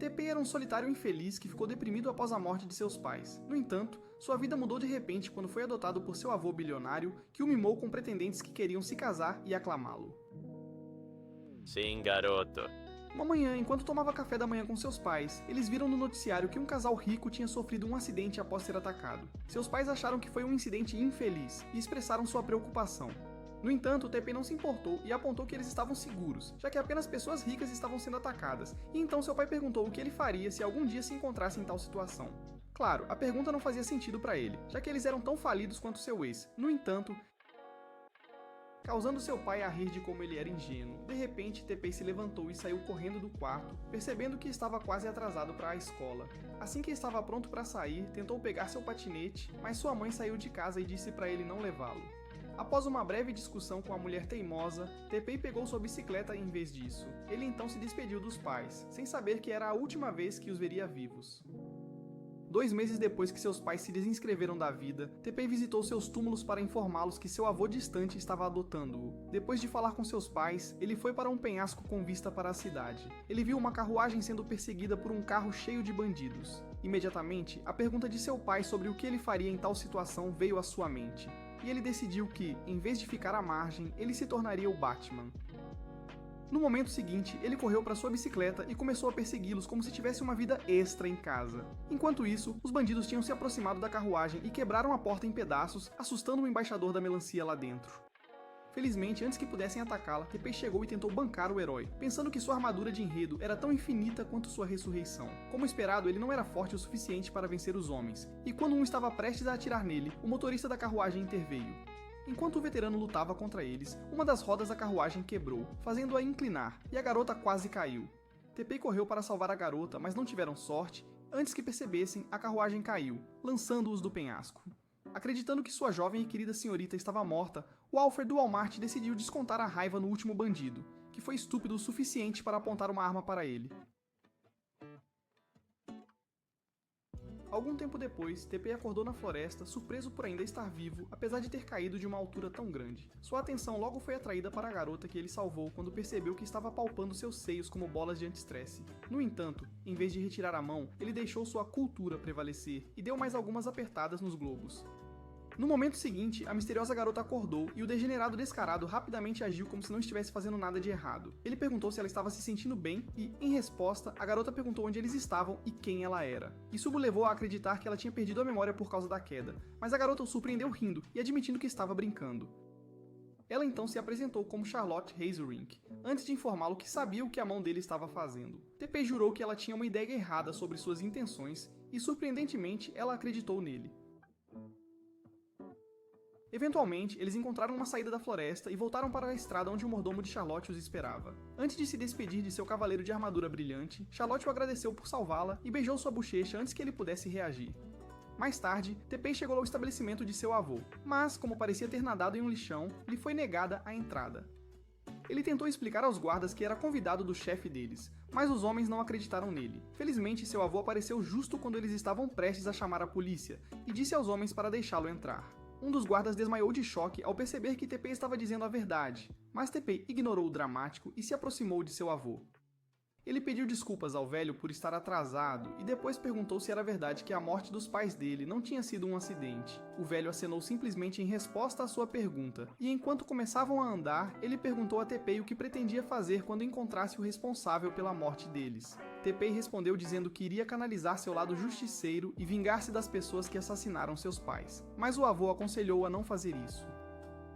Teppei era um solitário infeliz que ficou deprimido após a morte de seus pais. No entanto, sua vida mudou de repente quando foi adotado por seu avô bilionário, que o mimou com pretendentes que queriam se casar e aclamá-lo. Sim, garoto. Uma manhã, enquanto tomava café da manhã com seus pais, eles viram no noticiário que um casal rico tinha sofrido um acidente após ser atacado. Seus pais acharam que foi um incidente infeliz e expressaram sua preocupação. No entanto, Teppei não se importou e apontou que eles estavam seguros, já que apenas pessoas ricas estavam sendo atacadas, e então seu pai perguntou o que ele faria se algum dia se encontrasse em tal situação. Claro, a pergunta não fazia sentido para ele, já que eles eram tão falidos quanto seu ex. No entanto, causando seu pai a rir de como ele era ingênuo. De repente, Teppei se levantou e saiu correndo do quarto, percebendo que estava quase atrasado para a escola. Assim que estava pronto para sair, tentou pegar seu patinete, mas sua mãe saiu de casa e disse para ele não levá-lo. Após uma breve discussão com a mulher teimosa, Teppei pegou sua bicicleta em vez disso. Ele então se despediu dos pais, sem saber que era a última vez que os veria vivos. 2 meses depois que seus pais se desinscreveram da vida, Teppei visitou seus túmulos para informá-los que seu avô distante estava adotando-o. Depois de falar com seus pais, ele foi para um penhasco com vista para a cidade. Ele viu uma carruagem sendo perseguida por um carro cheio de bandidos. Imediatamente, a pergunta de seu pai sobre o que ele faria em tal situação veio à sua mente. E ele decidiu que, em vez de ficar à margem, ele se tornaria o Batman. No momento seguinte, ele correu para sua bicicleta e começou a persegui-los como se tivesse uma vida extra em casa. Enquanto isso, os bandidos tinham se aproximado da carruagem e quebraram a porta em pedaços, assustando o embaixador da melancia lá dentro. Felizmente, antes que pudessem atacá-la, Teppei chegou e tentou bancar o herói, pensando que sua armadura de enredo era tão infinita quanto sua ressurreição. Como esperado, ele não era forte o suficiente para vencer os homens, e quando um estava prestes a atirar nele, o motorista da carruagem interveio. Enquanto o veterano lutava contra eles, uma das rodas da carruagem quebrou, fazendo-a inclinar, e a garota quase caiu. Teppei correu para salvar a garota, mas não tiveram sorte. Antes que percebessem, a carruagem caiu, lançando-os do penhasco. Acreditando que sua jovem e querida senhorita estava morta, o Alfred do Walmart decidiu descontar a raiva no último bandido, que foi estúpido o suficiente para apontar uma arma para ele. Algum tempo depois, Teppei acordou na floresta, surpreso por ainda estar vivo, apesar de ter caído de uma altura tão grande. Sua atenção logo foi atraída para a garota que ele salvou quando percebeu que estava palpando seus seios como bolas de anti-estresse. No entanto, em vez de retirar a mão, ele deixou sua cultura prevalecer e deu mais algumas apertadas nos globos. No momento seguinte, a misteriosa garota acordou e o degenerado descarado rapidamente agiu como se não estivesse fazendo nada de errado. Ele perguntou se ela estava se sentindo bem e, em resposta, a garota perguntou onde eles estavam e quem ela era. Isso o levou a acreditar que ela tinha perdido a memória por causa da queda, mas a garota o surpreendeu rindo e admitindo que estava brincando. Ela então se apresentou como Charlotte Hazelrink, antes de informá-lo que sabia o que a mão dele estava fazendo. Teppei jurou que ela tinha uma ideia errada sobre suas intenções e, surpreendentemente, ela acreditou nele. Eventualmente, eles encontraram uma saída da floresta e voltaram para a estrada onde o mordomo de Charlotte os esperava. Antes de se despedir de seu cavaleiro de armadura brilhante, Charlotte o agradeceu por salvá-la e beijou sua bochecha antes que ele pudesse reagir. Mais tarde, Teppei chegou ao estabelecimento de seu avô, mas, como parecia ter nadado em um lixão, lhe foi negada a entrada. Ele tentou explicar aos guardas que era convidado do chefe deles, mas os homens não acreditaram nele. Felizmente, seu avô apareceu justo quando eles estavam prestes a chamar a polícia e disse aos homens para deixá-lo entrar. Um dos guardas desmaiou de choque ao perceber que Teppei estava dizendo a verdade, mas Teppei ignorou o dramático e se aproximou de seu avô. Ele pediu desculpas ao velho por estar atrasado e depois perguntou se era verdade que a morte dos pais dele não tinha sido um acidente. O velho acenou simplesmente em resposta à sua pergunta, e enquanto começavam a andar, ele perguntou a Teppei o que pretendia fazer quando encontrasse o responsável pela morte deles. Teppei respondeu dizendo que iria canalizar seu lado justiceiro e vingar-se das pessoas que assassinaram seus pais, mas o avô aconselhou a não fazer isso.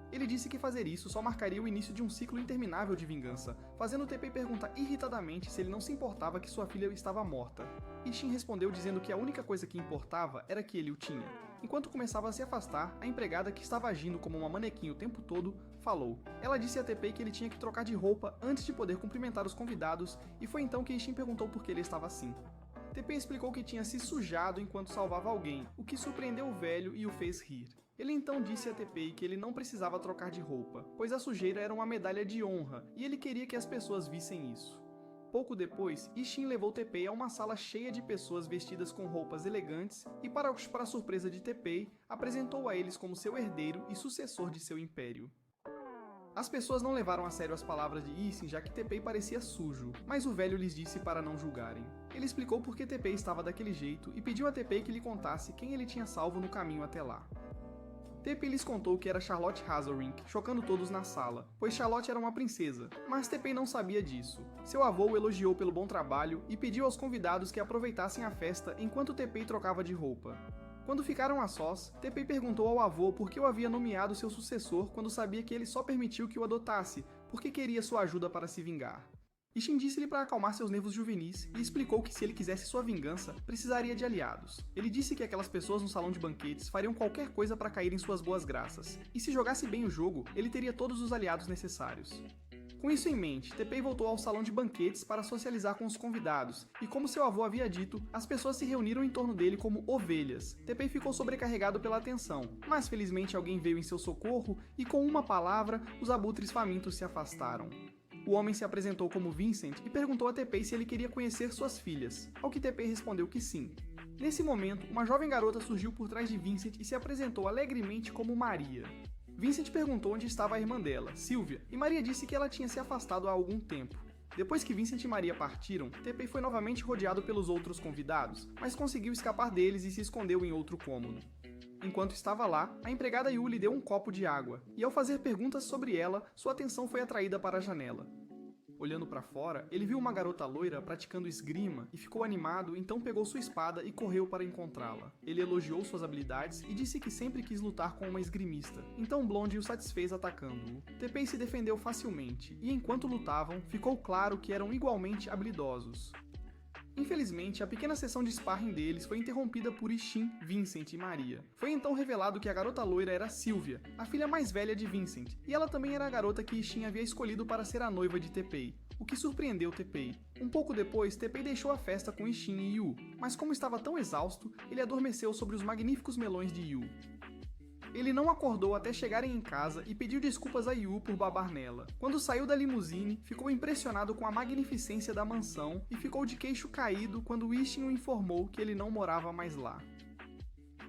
Ele disse que fazer isso só marcaria o início de um ciclo interminável de vingança, fazendo Teppei perguntar irritadamente se ele não se importava que sua filha estava morta. Ishin respondeu dizendo que a única coisa que importava era que ele o tinha. Enquanto começava a se afastar, a empregada que estava agindo como uma manequim o tempo todo, falou. Ela disse a Teppei que ele tinha que trocar de roupa antes de poder cumprimentar os convidados, e foi então que Ishin perguntou por que ele estava assim. Teppei explicou que tinha se sujado enquanto salvava alguém, o que surpreendeu o velho e o fez rir. Ele então disse a Teppei que ele não precisava trocar de roupa, pois a sujeira era uma medalha de honra e ele queria que as pessoas vissem isso. Pouco depois, Ishin levou Teppei a uma sala cheia de pessoas vestidas com roupas elegantes e, para a surpresa de Teppei, apresentou a eles como seu herdeiro e sucessor de seu império. As pessoas não levaram a sério as palavras de Isshin, já que Teppei parecia sujo, mas o velho lhes disse para não julgarem. Ele explicou por que Teppei estava daquele jeito e pediu a Teppei que lhe contasse quem ele tinha salvo no caminho até lá. Teppei lhes contou que era Charlotte Hazelrink, chocando todos na sala, pois Charlotte era uma princesa, mas Teppei não sabia disso. Seu avô o elogiou pelo bom trabalho e pediu aos convidados que aproveitassem a festa enquanto Teppei trocava de roupa. Quando ficaram a sós, Teppei perguntou ao avô por que o havia nomeado seu sucessor quando sabia que ele só permitiu que o adotasse, porque queria sua ajuda para se vingar. Isshin disse-lhe para acalmar seus nervos juvenis e explicou que se ele quisesse sua vingança, precisaria de aliados. Ele disse que aquelas pessoas no salão de banquetes fariam qualquer coisa para cair em suas boas graças, e se jogasse bem o jogo, ele teria todos os aliados necessários. Com isso em mente, Teppei voltou ao salão de banquetes para socializar com os convidados, e como seu avô havia dito, as pessoas se reuniram em torno dele como ovelhas. Teppei ficou sobrecarregado pela atenção, mas felizmente alguém veio em seu socorro e com uma palavra, os abutres famintos se afastaram. O homem se apresentou como Vincent e perguntou a Teppei se ele queria conhecer suas filhas, ao que Teppei respondeu que sim. Nesse momento, uma jovem garota surgiu por trás de Vincent e se apresentou alegremente como Maria. Vincent perguntou onde estava a irmã dela, Sylvia, e Maria disse que ela tinha se afastado há algum tempo. Depois que Vincent e Maria partiram, Teppei foi novamente rodeado pelos outros convidados, mas conseguiu escapar deles e se escondeu em outro cômodo. Enquanto estava lá, a empregada Yu lhe deu um copo de água, e ao fazer perguntas sobre ela, sua atenção foi atraída para a janela. Olhando para fora, ele viu uma garota loira praticando esgrima e ficou animado, então pegou sua espada e correu para encontrá-la. Ele elogiou suas habilidades e disse que sempre quis lutar com uma esgrimista, então Blonde o satisfez atacando-o. Teppei se defendeu facilmente, e enquanto lutavam, ficou claro que eram igualmente habilidosos. Infelizmente, a pequena sessão de sparring deles foi interrompida por Isshin, Vincent e Maria. Foi então revelado que a garota loira era Sylvia, a filha mais velha de Vincent, e ela também era a garota que Isshin havia escolhido para ser a noiva de Teppei, o que surpreendeu Teppei. Um pouco depois, Teppei deixou a festa com Isshin e Yu, mas como estava tão exausto, ele adormeceu sobre os magníficos melões de Yu. Ele não acordou até chegarem em casa e pediu desculpas a Yu por babar nela. Quando saiu da limusine, ficou impressionado com a magnificência da mansão e ficou de queixo caído quando Isshin o informou que ele não morava mais lá.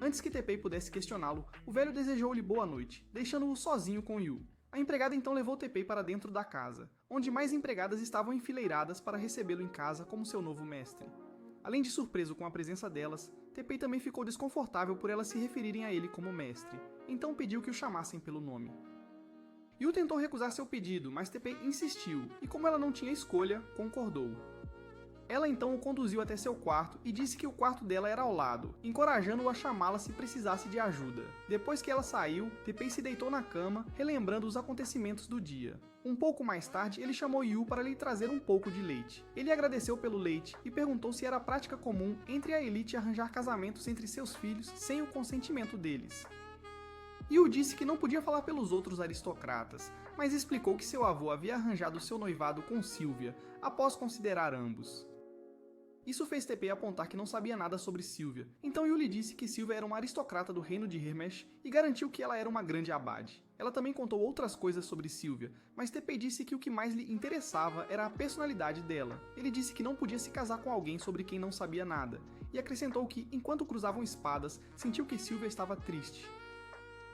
Antes que Teppei pudesse questioná-lo, o velho desejou-lhe boa noite, deixando-o sozinho com Yu. A empregada então levou Teppei para dentro da casa, onde mais empregadas estavam enfileiradas para recebê-lo em casa como seu novo mestre. Além de surpreso com a presença delas, Teppei também ficou desconfortável por elas se referirem a ele como mestre, então pediu que o chamassem pelo nome. Yu tentou recusar seu pedido, mas Teppei insistiu, e como ela não tinha escolha, concordou. Ela então o conduziu até seu quarto e disse que o quarto dela era ao lado, encorajando-o a chamá-la se precisasse de ajuda. Depois que ela saiu, Teppei se deitou na cama, relembrando os acontecimentos do dia. Um pouco mais tarde, ele chamou Yu para lhe trazer um pouco de leite. Ele agradeceu pelo leite e perguntou se era prática comum entre a elite arranjar casamentos entre seus filhos sem o consentimento deles. Yu disse que não podia falar pelos outros aristocratas, mas explicou que seu avô havia arranjado seu noivado com Sylvia, após considerar ambos. Isso fez Teppei apontar que não sabia nada sobre Sylvia, então Yu lhe disse que Sylvia era uma aristocrata do reino de Hermesh e garantiu que ela era uma grande abade. Ela também contou outras coisas sobre Sylvia, mas Teppei disse que o que mais lhe interessava era a personalidade dela. Ele disse que não podia se casar com alguém sobre quem não sabia nada, e acrescentou que, enquanto cruzavam espadas, sentiu que Sylvia estava triste.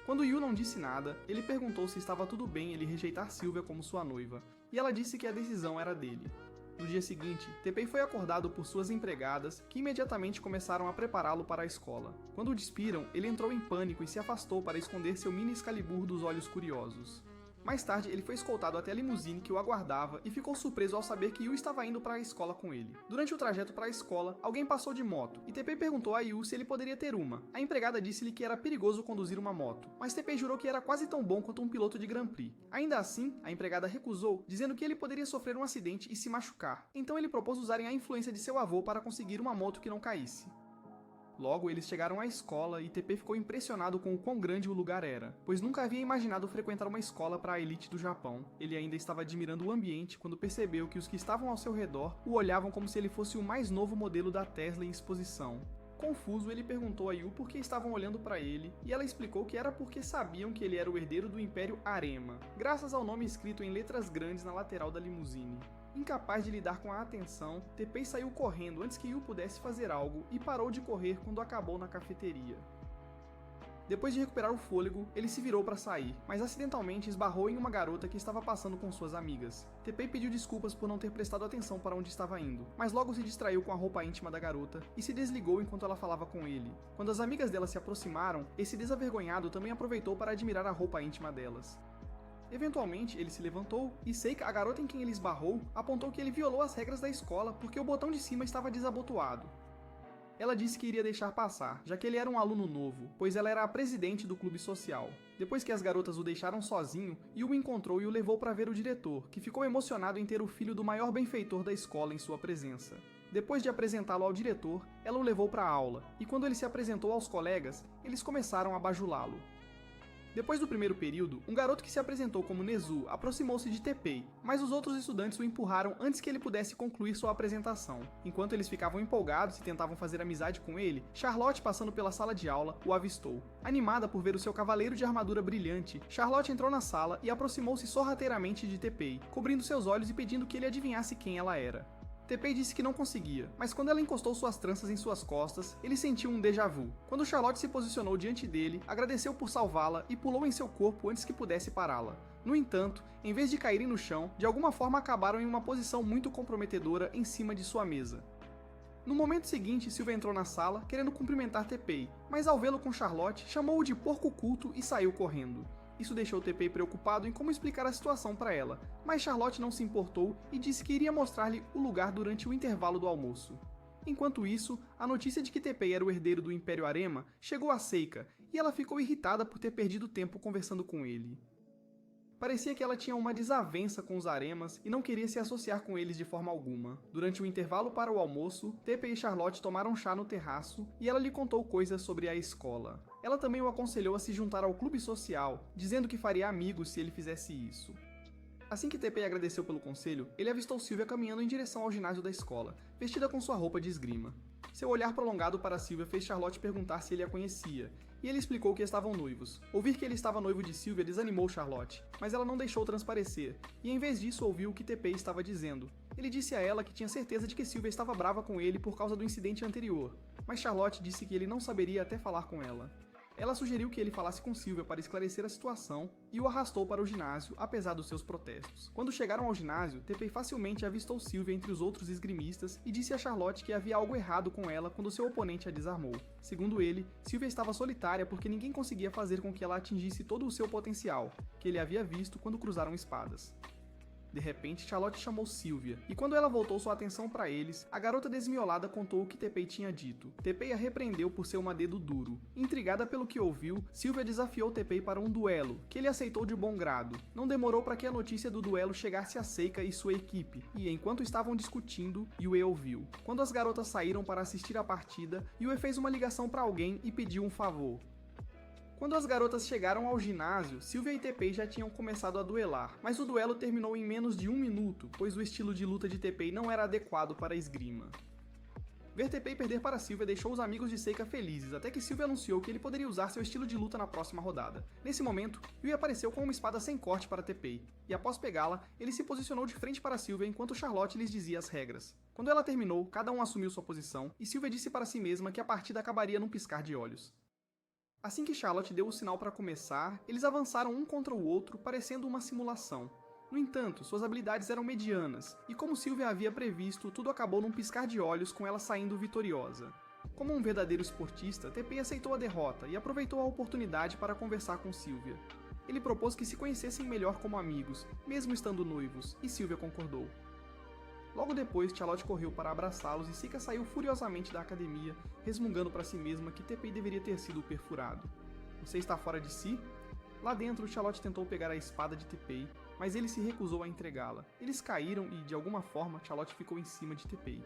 Quando Yu não disse nada, ele perguntou se estava tudo bem ele rejeitar Sylvia como sua noiva, e ela disse que a decisão era dele. No dia seguinte, Teppei foi acordado por suas empregadas, que imediatamente começaram a prepará-lo para a escola. Quando o despiram, ele entrou em pânico e se afastou para esconder seu mini Excalibur dos olhos curiosos. Mais tarde, ele foi escoltado até a limusine que o aguardava e ficou surpreso ao saber que Yu estava indo para a escola com ele. Durante o trajeto para a escola, alguém passou de moto, e Teppei perguntou a Yu se ele poderia ter uma. A empregada disse-lhe que era perigoso conduzir uma moto, mas Teppei jurou que era quase tão bom quanto um piloto de Grand Prix. Ainda assim, a empregada recusou, dizendo que ele poderia sofrer um acidente e se machucar. Então ele propôs usarem a influência de seu avô para conseguir uma moto que não caísse. Logo, eles chegaram à escola e Teppei ficou impressionado com o quão grande o lugar era, pois nunca havia imaginado frequentar uma escola para a elite do Japão. Ele ainda estava admirando o ambiente quando percebeu que os que estavam ao seu redor o olhavam como se ele fosse o mais novo modelo da Tesla em exposição. Confuso, ele perguntou a Yu por que estavam olhando para ele, e ela explicou que era porque sabiam que ele era o herdeiro do Império Arema, graças ao nome escrito em letras grandes na lateral da limusine. Incapaz de lidar com a atenção, Teppei saiu correndo antes que Yu pudesse fazer algo e parou de correr quando acabou na cafeteria. Depois de recuperar o fôlego, ele se virou para sair, mas acidentalmente esbarrou em uma garota que estava passando com suas amigas. Teppei pediu desculpas por não ter prestado atenção para onde estava indo, mas logo se distraiu com a roupa íntima da garota e se desligou enquanto ela falava com ele. Quando as amigas dela se aproximaram, esse desavergonhado também aproveitou para admirar a roupa íntima delas. Eventualmente, ele se levantou e Seika, a garota em quem ele esbarrou, apontou que ele violou as regras da escola porque o botão de cima estava desabotoado. Ela disse que iria deixar passar, já que ele era um aluno novo, pois ela era a presidente do clube social. Depois que as garotas o deixaram sozinho, Yu o encontrou e o levou para ver o diretor, que ficou emocionado em ter o filho do maior benfeitor da escola em sua presença. Depois de apresentá-lo ao diretor, ela o levou para a aula, e quando ele se apresentou aos colegas, eles começaram a bajulá-lo. Depois do primeiro período, um garoto que se apresentou como Nezu aproximou-se de Teppei, mas os outros estudantes o empurraram antes que ele pudesse concluir sua apresentação. Enquanto eles ficavam empolgados e tentavam fazer amizade com ele, Charlotte, passando pela sala de aula, o avistou. Animada por ver o seu cavaleiro de armadura brilhante, Charlotte entrou na sala e aproximou-se sorrateiramente de Teppei, cobrindo seus olhos e pedindo que ele adivinhasse quem ela era. Teppei disse que não conseguia, mas quando ela encostou suas tranças em suas costas, ele sentiu um déjà vu. Quando Charlotte se posicionou diante dele, agradeceu por salvá-la e pulou em seu corpo antes que pudesse pará-la. No entanto, em vez de caírem no chão, de alguma forma acabaram em uma posição muito comprometedora em cima de sua mesa. No momento seguinte, Sylvia entrou na sala, querendo cumprimentar Teppei, mas ao vê-lo com Charlotte, chamou-o de porco culto e saiu correndo. Isso deixou Teppei preocupado em como explicar a situação para ela, mas Charlotte não se importou e disse que iria mostrar-lhe o lugar durante o intervalo do almoço. Enquanto isso, a notícia de que Teppei era o herdeiro do Império Arema chegou a Seika, e ela ficou irritada por ter perdido tempo conversando com ele. Parecia que ela tinha uma desavença com os Aremas e não queria se associar com eles de forma alguma. Durante o intervalo para o almoço, Teppei e Charlotte tomaram chá no terraço e ela lhe contou coisas sobre a escola. Ela também o aconselhou a se juntar ao clube social, dizendo que faria amigos se ele fizesse isso. Assim que Teppei agradeceu pelo conselho, ele avistou Sylvia caminhando em direção ao ginásio da escola, vestida com sua roupa de esgrima. Seu olhar prolongado para Sylvia fez Charlotte perguntar se ele a conhecia, e ele explicou que estavam noivos. Ouvir que ele estava noivo de Sylvia desanimou Charlotte, mas ela não deixou transparecer, e em vez disso ouviu o que Teppei estava dizendo. Ele disse a ela que tinha certeza de que Sylvia estava brava com ele por causa do incidente anterior, mas Charlotte disse que ele não saberia até falar com ela. Ela sugeriu que ele falasse com Sylvia para esclarecer a situação e o arrastou para o ginásio, apesar dos seus protestos. Quando chegaram ao ginásio, Teppei facilmente avistou Sylvia entre os outros esgrimistas e disse a Charlotte que havia algo errado com ela quando seu oponente a desarmou. Segundo ele, Sylvia estava solitária porque ninguém conseguia fazer com que ela atingisse todo o seu potencial, que ele havia visto quando cruzaram espadas. De repente, Charlotte chamou Sylvia, e quando ela voltou sua atenção para eles, a garota desmiolada contou o que Teppei tinha dito. Teppei a repreendeu por ser uma dedo duro. Intrigada pelo que ouviu, Sylvia desafiou Teppei para um duelo, que ele aceitou de bom grado. Não demorou para que a notícia do duelo chegasse a Seika e sua equipe, e enquanto estavam discutindo, Yue ouviu. Quando as garotas saíram para assistir à partida, Yue fez uma ligação para alguém e pediu um favor. Quando as garotas chegaram ao ginásio, Sylvia e Teppei já tinham começado a duelar, mas o duelo terminou em menos de 1 minuto, pois o estilo de luta de Teppei não era adequado para a esgrima. Ver Teppei perder para Sylvia deixou os amigos de Seika felizes, até que Sylvia anunciou que ele poderia usar seu estilo de luta na próxima rodada. Nesse momento, Yui apareceu com uma espada sem corte para Teppei, e após pegá-la, ele se posicionou de frente para Sylvia enquanto Charlotte lhes dizia as regras. Quando ela terminou, cada um assumiu sua posição, e Sylvia disse para si mesma que a partida acabaria num piscar de olhos. Assim que Charlotte deu o sinal para começar, eles avançaram um contra o outro, parecendo uma simulação. No entanto, suas habilidades eram medianas, e como Sylvia havia previsto, tudo acabou num piscar de olhos com ela saindo vitoriosa. Como um verdadeiro esportista, Teppei aceitou a derrota e aproveitou a oportunidade para conversar com Sylvia. Ele propôs que se conhecessem melhor como amigos, mesmo estando noivos, e Sylvia concordou. Logo depois, Charlotte correu para abraçá-los e Seika saiu furiosamente da academia, resmungando para si mesma que Teppei deveria ter sido perfurado. Você está fora de si? Lá dentro, Charlotte tentou pegar a espada de Teppei, mas ele se recusou a entregá-la. Eles caíram e, de alguma forma, Charlotte ficou em cima de Teppei.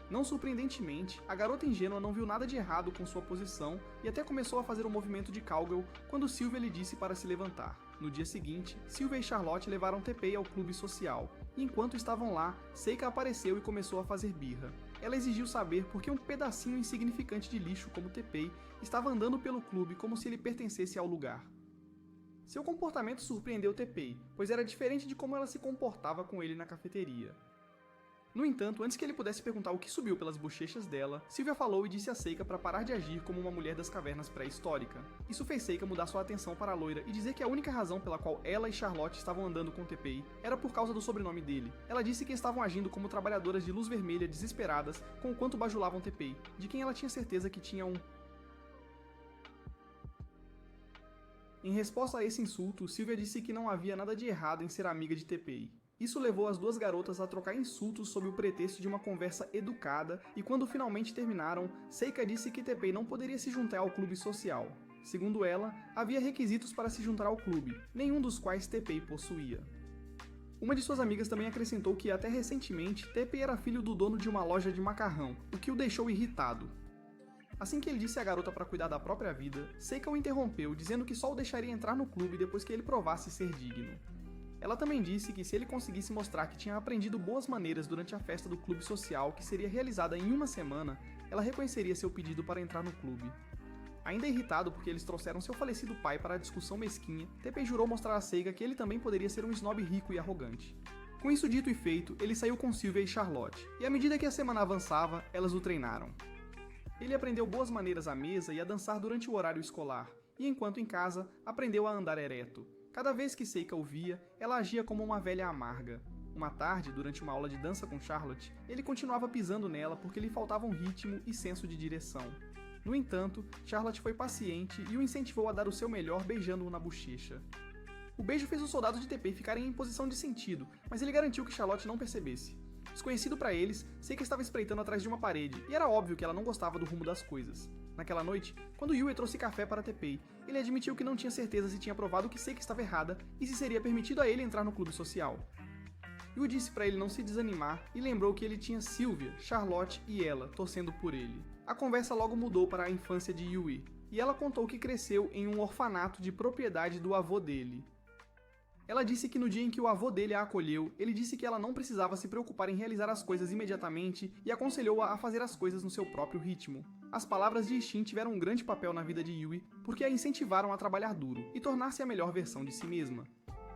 Não surpreendentemente, a garota ingênua não viu nada de errado com sua posição e até começou a fazer um movimento de cowgirl quando Sylvia lhe disse para se levantar. No dia seguinte, Sylvia e Charlotte levaram Teppei ao clube social, e enquanto estavam lá, Seika apareceu e começou a fazer birra. Ela exigiu saber por que um pedacinho insignificante de lixo como Teppei estava andando pelo clube como se ele pertencesse ao lugar. Seu comportamento surpreendeu Teppei, pois era diferente de como ela se comportava com ele na cafeteria. No entanto, antes que ele pudesse perguntar o que subiu pelas bochechas dela, Sylvia falou e disse a Seika para parar de agir como uma mulher das cavernas pré-histórica. Isso fez Seika mudar sua atenção para a loira e dizer que a única razão pela qual ela e Charlotte estavam andando com Teppei era por causa do sobrenome dele. Ela disse que estavam agindo como trabalhadoras de luz vermelha desesperadas com o quanto bajulavam Teppei, de quem ela tinha certeza que tinha um... Em resposta a esse insulto, Sylvia disse que não havia nada de errado em ser amiga de Teppei. Isso levou as duas garotas a trocar insultos sob o pretexto de uma conversa educada, e quando finalmente terminaram, Seika disse que Teppei não poderia se juntar ao clube social. Segundo ela, havia requisitos para se juntar ao clube, nenhum dos quais Teppei possuía. Uma de suas amigas também acrescentou que até recentemente Teppei era filho do dono de uma loja de macarrão, o que o deixou irritado. Assim que ele disse à garota para cuidar da própria vida, Seika o interrompeu, dizendo que só o deixaria entrar no clube depois que ele provasse ser digno. Ela também disse que se ele conseguisse mostrar que tinha aprendido boas maneiras durante a festa do clube social, que seria realizada em uma semana, ela reconheceria seu pedido para entrar no clube. Ainda irritado porque eles trouxeram seu falecido pai para a discussão mesquinha, Teppei jurou mostrar a Seika que ele também poderia ser um snob rico e arrogante. Com isso dito e feito, ele saiu com Sylvia e Charlotte, e à medida que a semana avançava, elas o treinaram. Ele aprendeu boas maneiras à mesa e a dançar durante o horário escolar, e enquanto em casa, aprendeu a andar ereto. Cada vez que Seika o via, ela agia como uma velha amarga. Uma tarde, durante uma aula de dança com Charlotte, ele continuava pisando nela porque lhe faltavam ritmo e senso de direção. No entanto, Charlotte foi paciente e o incentivou a dar o seu melhor beijando-o na bochecha. O beijo fez os soldados de Teppei ficarem em posição de sentido, mas ele garantiu que Charlotte não percebesse. Desconhecido para eles, Seika estava espreitando atrás de uma parede, e era óbvio que ela não gostava do rumo das coisas. Naquela noite, quando Yue trouxe café para Teppei, ele admitiu que não tinha certeza se tinha provado que Seika estava errada e se seria permitido a ele entrar no clube social. Yue disse para ele não se desanimar e lembrou que ele tinha Sylvia, Charlotte e ela torcendo por ele. A conversa logo mudou para a infância de Yue, e ela contou que cresceu em um orfanato de propriedade do avô dele. Ela disse que no dia em que o avô dele a acolheu, ele disse que ela não precisava se preocupar em realizar as coisas imediatamente e aconselhou-a a fazer as coisas no seu próprio ritmo. As palavras de Ishin tiveram um grande papel na vida de Yui, porque a incentivaram a trabalhar duro e tornar-se a melhor versão de si mesma.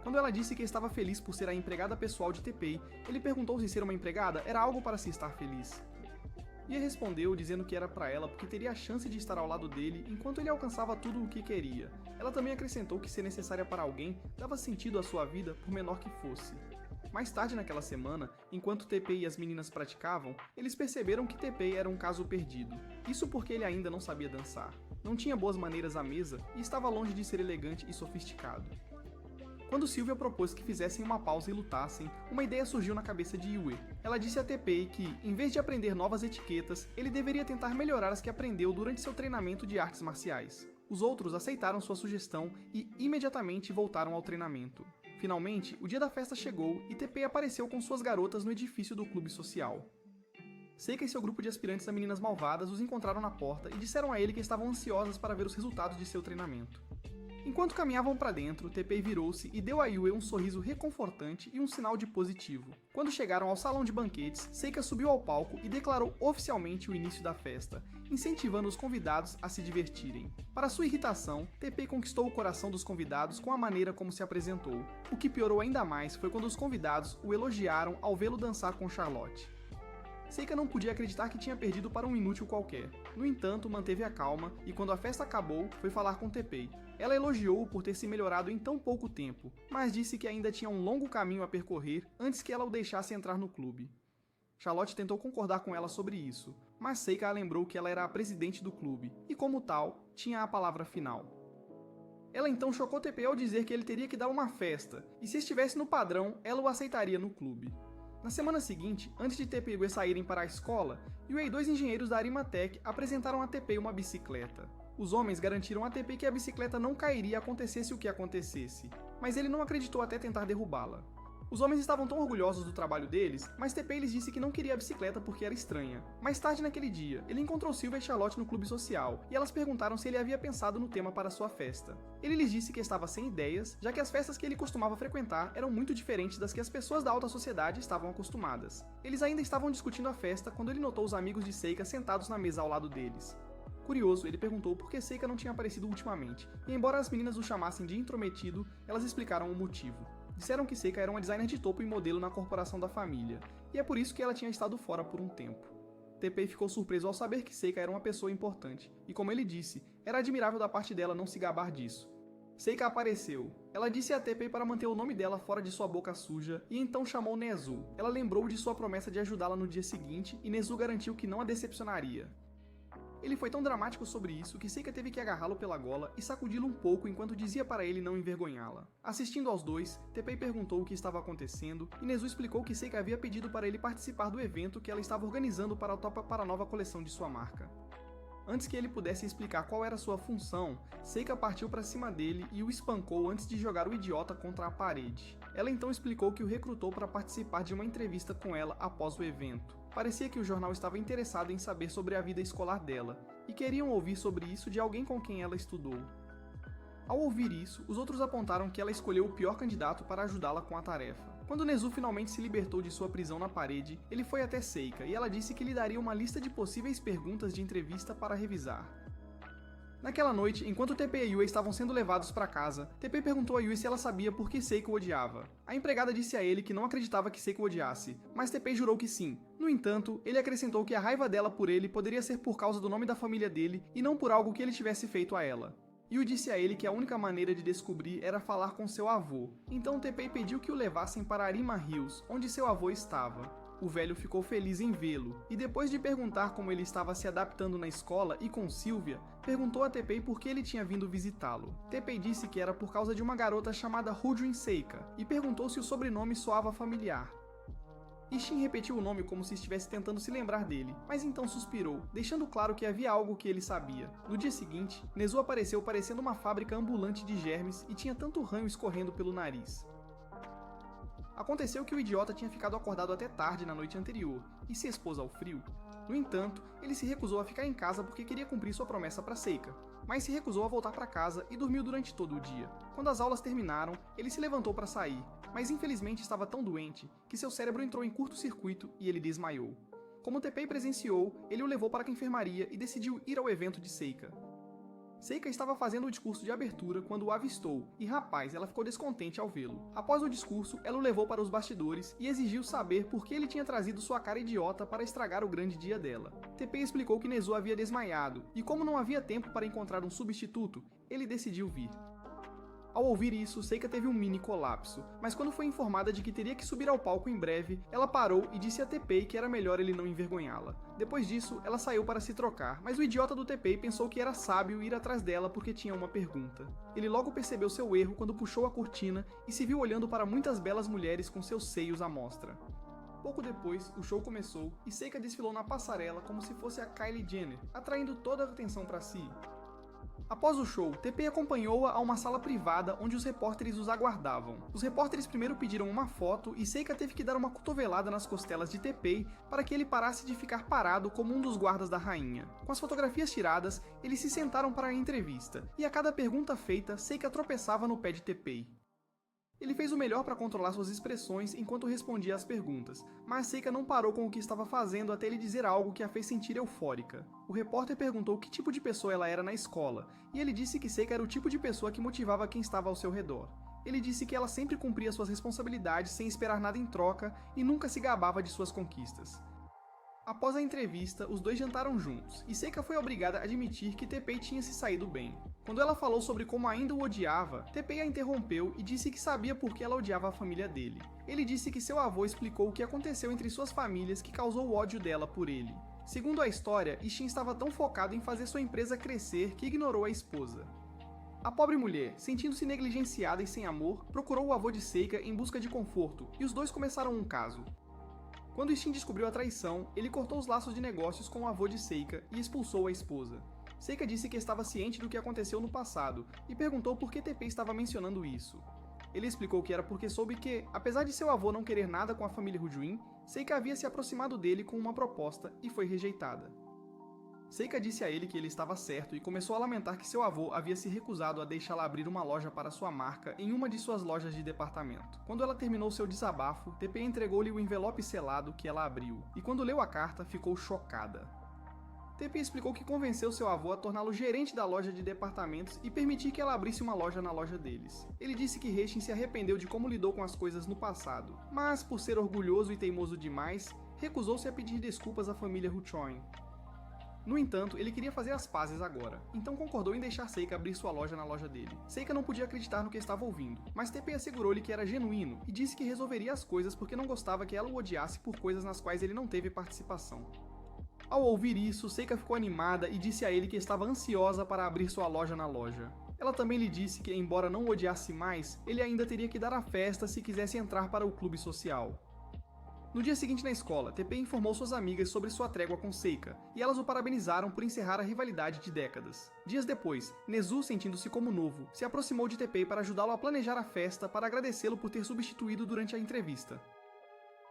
Quando ela disse que estava feliz por ser a empregada pessoal de Teppei, ele perguntou se ser uma empregada era algo para se estar feliz. Yue respondeu dizendo que era para ela porque teria a chance de estar ao lado dele enquanto ele alcançava tudo o que queria. Ela também acrescentou que ser necessária para alguém dava sentido à sua vida por menor que fosse. Mais tarde naquela semana, enquanto Teppei e as meninas praticavam, eles perceberam que Teppei era um caso perdido. Isso porque ele ainda não sabia dançar, não tinha boas maneiras à mesa e estava longe de ser elegante e sofisticado. Quando Sylvia propôs que fizessem uma pausa e lutassem, uma ideia surgiu na cabeça de Yue. Ela disse a Teppei que, em vez de aprender novas etiquetas, ele deveria tentar melhorar as que aprendeu durante seu treinamento de artes marciais. Os outros aceitaram sua sugestão e imediatamente voltaram ao treinamento. Finalmente, o dia da festa chegou e Teppei apareceu com suas garotas no edifício do clube social. Seika e seu grupo de aspirantes a meninas malvadas os encontraram na porta e disseram a ele que estavam ansiosas para ver os resultados de seu treinamento. Enquanto caminhavam para dentro, Teppei virou-se e deu a Yue um sorriso reconfortante e um sinal de positivo. Quando chegaram ao salão de banquetes, Seika subiu ao palco e declarou oficialmente o início da festa, incentivando os convidados a se divertirem. Para sua irritação, Teppei conquistou o coração dos convidados com a maneira como se apresentou. O que piorou ainda mais foi quando os convidados o elogiaram ao vê-lo dançar com Charlotte. Seika não podia acreditar que tinha perdido para um inútil qualquer. No entanto, manteve a calma e quando a festa acabou, foi falar com Teppei. Ela elogiou-o por ter se melhorado em tão pouco tempo, mas disse que ainda tinha um longo caminho a percorrer antes que ela o deixasse entrar no clube. Charlotte tentou concordar com ela sobre isso, mas Seika a lembrou que ela era a presidente do clube e, como tal, tinha a palavra final. Ela então chocou Teppei ao dizer que ele teria que dar uma festa, e se estivesse no padrão, ela o aceitaria no clube. Na semana seguinte, antes de Teppei e Yue saírem para a escola, Yue e dois engenheiros da Arimatech apresentaram a Teppei uma bicicleta. Os homens garantiram a Teppei que a bicicleta não cairia acontecesse o que acontecesse, mas ele não acreditou até tentar derrubá-la. Os homens estavam tão orgulhosos do trabalho deles, mas Teppei lhes disse que não queria a bicicleta porque era estranha. Mais tarde naquele dia, ele encontrou Sylvia e Charlotte no clube social, e elas perguntaram se ele havia pensado no tema para sua festa. Ele lhes disse que estava sem ideias, já que as festas que ele costumava frequentar eram muito diferentes das que as pessoas da alta sociedade estavam acostumadas. Eles ainda estavam discutindo a festa quando ele notou os amigos de Seika sentados na mesa ao lado deles. Curioso, ele perguntou por que Seika não tinha aparecido ultimamente, e embora as meninas o chamassem de intrometido, elas explicaram o motivo. Disseram que Seika era uma designer de topo e modelo na corporação da família, e é por isso que ela tinha estado fora por um tempo. Teppei ficou surpreso ao saber que Seika era uma pessoa importante, e como ele disse, era admirável da parte dela não se gabar disso. Seika apareceu. Ela disse a Teppei para manter o nome dela fora de sua boca suja, e então chamou Nezu. Ela lembrou de sua promessa de ajudá-la no dia seguinte, e Nezu garantiu que não a decepcionaria. Ele foi tão dramático sobre isso que Seika teve que agarrá-lo pela gola e sacudi-lo um pouco enquanto dizia para ele não envergonhá-la. Assistindo aos dois, Teppei perguntou o que estava acontecendo e Nezu explicou que Seika havia pedido para ele participar do evento que ela estava organizando para a nova coleção de sua marca. Antes que ele pudesse explicar qual era sua função, Seika partiu para cima dele e o espancou antes de jogar o idiota contra a parede. Ela então explicou que o recrutou para participar de uma entrevista com ela após o evento. Parecia que o jornal estava interessado em saber sobre a vida escolar dela, e queriam ouvir sobre isso de alguém com quem ela estudou. Ao ouvir isso, os outros apontaram que ela escolheu o pior candidato para ajudá-la com a tarefa. Quando Nezu finalmente se libertou de sua prisão na parede, ele foi até Seika e ela disse que lhe daria uma lista de possíveis perguntas de entrevista para revisar. Naquela noite, enquanto Teppei e Yue estavam sendo levados para casa, Teppei perguntou a Yue se ela sabia por que Seika o odiava. A empregada disse a ele que não acreditava que Seika o odiasse, mas Teppei jurou que sim. No entanto, ele acrescentou que a raiva dela por ele poderia ser por causa do nome da família dele e não por algo que ele tivesse feito a ela. Yue disse a ele que a única maneira de descobrir era falar com seu avô, então Teppei pediu que o levassem para Arima Hills, onde seu avô estava. O velho ficou feliz em vê-lo, e depois de perguntar como ele estava se adaptando na escola e com Sylvia, perguntou a Teppei por que ele tinha vindo visitá-lo. Teppei disse que era por causa de uma garota chamada Hujun Seika, e perguntou se o sobrenome soava familiar. Ishin repetiu o nome como se estivesse tentando se lembrar dele, mas então suspirou, deixando claro que havia algo que ele sabia. No dia seguinte, Nezu apareceu parecendo uma fábrica ambulante de germes e tinha tanto ranho escorrendo pelo nariz. Aconteceu que o idiota tinha ficado acordado até tarde na noite anterior e se expôs ao frio. No entanto, ele se recusou a ficar em casa porque queria cumprir sua promessa para Seika, mas se recusou a voltar para casa e dormiu durante todo o dia. Quando as aulas terminaram, ele se levantou para sair, mas infelizmente estava tão doente que seu cérebro entrou em curto-circuito e ele desmaiou. Como Teppei presenciou, ele o levou para a enfermaria e decidiu ir ao evento de Seika. Seika estava fazendo o discurso de abertura quando o avistou, e rapaz, ela ficou descontente ao vê-lo. Após o discurso, ela o levou para os bastidores e exigiu saber por que ele tinha trazido sua cara idiota para estragar o grande dia dela. Teppei explicou que Nezu havia desmaiado, e como não havia tempo para encontrar um substituto, ele decidiu vir. Ao ouvir isso, Seika teve um mini colapso, mas quando foi informada de que teria que subir ao palco em breve, ela parou e disse a Teppei que era melhor ele não envergonhá-la. Depois disso, ela saiu para se trocar, mas o idiota do Teppei pensou que era sábio ir atrás dela porque tinha uma pergunta. Ele logo percebeu seu erro quando puxou a cortina e se viu olhando para muitas belas mulheres com seus seios à mostra. Pouco depois, o show começou e Seika desfilou na passarela como se fosse a Kylie Jenner, atraindo toda a atenção para si. Após o show, Teppei acompanhou-a a uma sala privada onde os repórteres os aguardavam. Os repórteres primeiro pediram uma foto e Seika teve que dar uma cotovelada nas costelas de Teppei para que ele parasse de ficar parado como um dos guardas da rainha. Com as fotografias tiradas, eles se sentaram para a entrevista, e a cada pergunta feita, Seika tropeçava no pé de Teppei. Ele fez o melhor para controlar suas expressões enquanto respondia às perguntas, mas Seika não parou com o que estava fazendo até ele dizer algo que a fez sentir eufórica. O repórter perguntou que tipo de pessoa ela era na escola, e ele disse que Seika era o tipo de pessoa que motivava quem estava ao seu redor. Ele disse que ela sempre cumpria suas responsabilidades sem esperar nada em troca e nunca se gabava de suas conquistas. Após a entrevista, os dois jantaram juntos, e Seika foi obrigada a admitir que Teppei tinha se saído bem. Quando ela falou sobre como ainda o odiava, Teppei a interrompeu e disse que sabia por que ela odiava a família dele. Ele disse que seu avô explicou o que aconteceu entre suas famílias que causou o ódio dela por ele. Segundo a história, Ishin estava tão focado em fazer sua empresa crescer que ignorou a esposa. A pobre mulher, sentindo-se negligenciada e sem amor, procurou o avô de Seika em busca de conforto, e os dois começaram um caso. Quando Ishin descobriu a traição, ele cortou os laços de negócios com o avô de Seika e expulsou a esposa. Seika disse que estava ciente do que aconteceu no passado e perguntou por que Teppei estava mencionando isso. Ele explicou que era porque soube que, apesar de seu avô não querer nada com a família Hujuin, Seika havia se aproximado dele com uma proposta e foi rejeitada. Seika disse a ele que ele estava certo e começou a lamentar que seu avô havia se recusado a deixá-la abrir uma loja para sua marca em uma de suas lojas de departamento. Quando ela terminou seu desabafo, Teppei entregou-lhe o envelope selado que ela abriu, e quando leu a carta, ficou chocada. TP explicou que convenceu seu avô a torná-lo gerente da loja de departamentos e permitir que ela abrisse uma loja na loja deles. Ele disse que Hastings se arrependeu de como lidou com as coisas no passado, mas por ser orgulhoso e teimoso demais, recusou-se a pedir desculpas à família Huchoin. No entanto, ele queria fazer as pazes agora, então concordou em deixar Seika abrir sua loja na loja dele. Seika não podia acreditar no que estava ouvindo, mas TP assegurou-lhe que era genuíno e disse que resolveria as coisas porque não gostava que ela o odiasse por coisas nas quais ele não teve participação. Ao ouvir isso, Seika ficou animada e disse a ele que estava ansiosa para abrir sua loja na loja. Ela também lhe disse que, embora não o odiasse mais, ele ainda teria que dar a festa se quisesse entrar para o clube social. No dia seguinte na escola, TP informou suas amigas sobre sua trégua com Seika, e elas o parabenizaram por encerrar a rivalidade de décadas. Dias depois, Nezu, sentindo-se como novo, se aproximou de TP para ajudá-lo a planejar a festa para agradecê-lo por ter substituído durante a entrevista.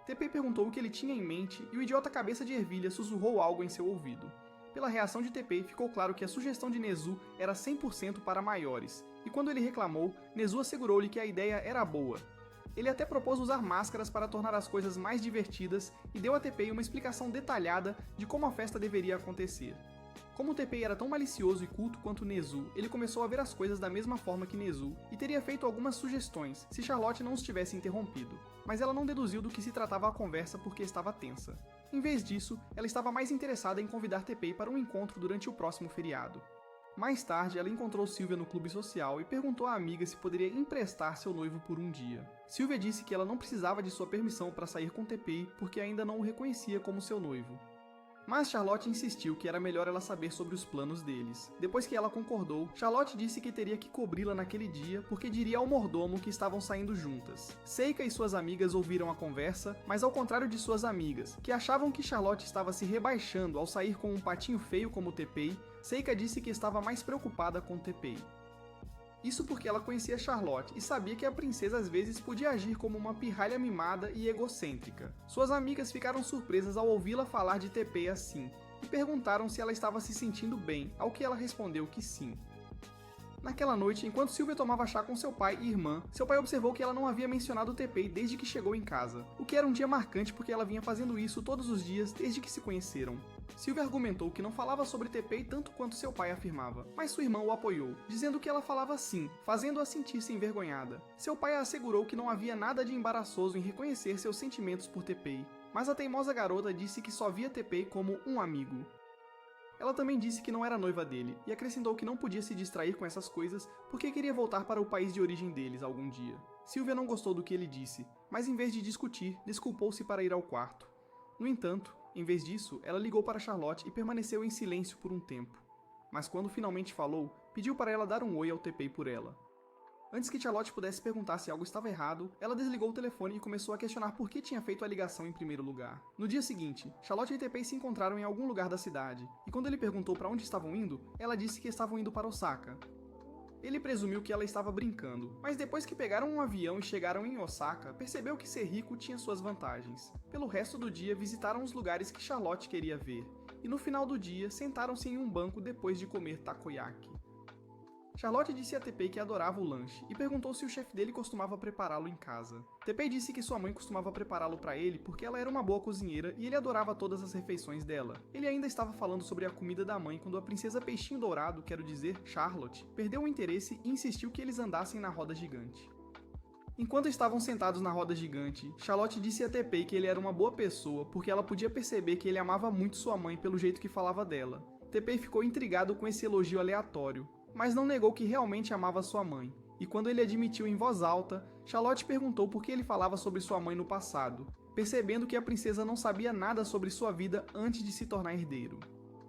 TP perguntou o que ele tinha em mente e o idiota cabeça de ervilha sussurrou algo em seu ouvido. Pela reação de TP, ficou claro que a sugestão de Nezu era 100% para maiores, e quando ele reclamou, Nezu assegurou-lhe que a ideia era boa. Ele até propôs usar máscaras para tornar as coisas mais divertidas e deu a TP uma explicação detalhada de como a festa deveria acontecer. Como TP era tão malicioso e culto quanto Nezu, ele começou a ver as coisas da mesma forma que Nezu e teria feito algumas sugestões se Charlotte não os tivesse interrompido, mas ela não deduziu do que se tratava a conversa porque estava tensa. Em vez disso, ela estava mais interessada em convidar TP para um encontro durante o próximo feriado. Mais tarde, ela encontrou Sylvia no clube social e perguntou à amiga se poderia emprestar seu noivo por um dia. Sylvia disse que ela não precisava de sua permissão para sair com TP porque ainda não o reconhecia como seu noivo. Mas Charlotte insistiu que era melhor ela saber sobre os planos deles. Depois que ela concordou, Charlotte disse que teria que cobri-la naquele dia porque diria ao mordomo que estavam saindo juntas. Seika e suas amigas ouviram a conversa, mas ao contrário de suas amigas, que achavam que Charlotte estava se rebaixando ao sair com um patinho feio como Teppei, Seika disse que estava mais preocupada com Teppei. Isso porque ela conhecia Charlotte e sabia que a princesa às vezes podia agir como uma pirralha mimada e egocêntrica. Suas amigas ficaram surpresas ao ouvi-la falar de Teppei assim, e perguntaram se ela estava se sentindo bem, ao que ela respondeu que sim. Naquela noite, enquanto Sylvia tomava chá com seu pai e irmã, seu pai observou que ela não havia mencionado Teppei desde que chegou em casa, o que era um dia marcante porque ela vinha fazendo isso todos os dias desde que se conheceram. Sylvia argumentou que não falava sobre Teppei tanto quanto seu pai afirmava, mas sua irmã o apoiou, dizendo que ela falava sim, fazendo-a sentir-se envergonhada. Seu pai a assegurou que não havia nada de embaraçoso em reconhecer seus sentimentos por Teppei, mas a teimosa garota disse que só via Teppei como um amigo. Ela também disse que não era noiva dele, e acrescentou que não podia se distrair com essas coisas porque queria voltar para o país de origem deles algum dia. Sylvia não gostou do que ele disse, mas em vez de discutir, desculpou-se para ir ao quarto. No entanto, em vez disso, ela ligou para Charlotte e permaneceu em silêncio por um tempo. Mas quando finalmente falou, pediu para ela dar um oi ao Teppei por ela. Antes que Charlotte pudesse perguntar se algo estava errado, ela desligou o telefone e começou a questionar por que tinha feito a ligação em primeiro lugar. No dia seguinte, Charlotte e Teppei se encontraram em algum lugar da cidade, e quando ele perguntou para onde estavam indo, ela disse que estavam indo para Osaka. Ele presumiu que ela estava brincando, mas depois que pegaram um avião e chegaram em Osaka, percebeu que ser rico tinha suas vantagens. Pelo resto do dia, visitaram os lugares que Charlotte queria ver, e no final do dia, sentaram-se em um banco depois de comer takoyaki. Charlotte disse a Teppei que adorava o lanche e perguntou se o chefe dele costumava prepará-lo em casa. Teppei disse que sua mãe costumava prepará-lo para ele porque ela era uma boa cozinheira e ele adorava todas as refeições dela. Ele ainda estava falando sobre a comida da mãe quando a princesa Peixinho Dourado, quero dizer, Charlotte, perdeu o interesse e insistiu que eles andassem na roda gigante. Enquanto estavam sentados na roda gigante, Charlotte disse a Teppei que ele era uma boa pessoa porque ela podia perceber que ele amava muito sua mãe pelo jeito que falava dela. Teppei ficou intrigado com esse elogio aleatório, mas não negou que realmente amava sua mãe, e quando ele admitiu em voz alta, Charlotte perguntou por que ele falava sobre sua mãe no passado, percebendo que a princesa não sabia nada sobre sua vida antes de se tornar herdeiro.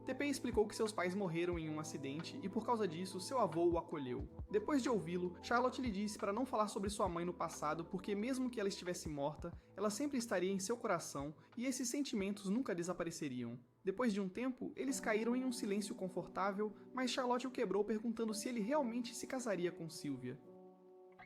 Teppei explicou que seus pais morreram em um acidente e por causa disso seu avô o acolheu. Depois de ouvi-lo, Charlotte lhe disse para não falar sobre sua mãe no passado porque mesmo que ela estivesse morta, ela sempre estaria em seu coração e esses sentimentos nunca desapareceriam. Depois de um tempo, eles caíram em um silêncio confortável, mas Charlotte o quebrou perguntando se ele realmente se casaria com Sylvia.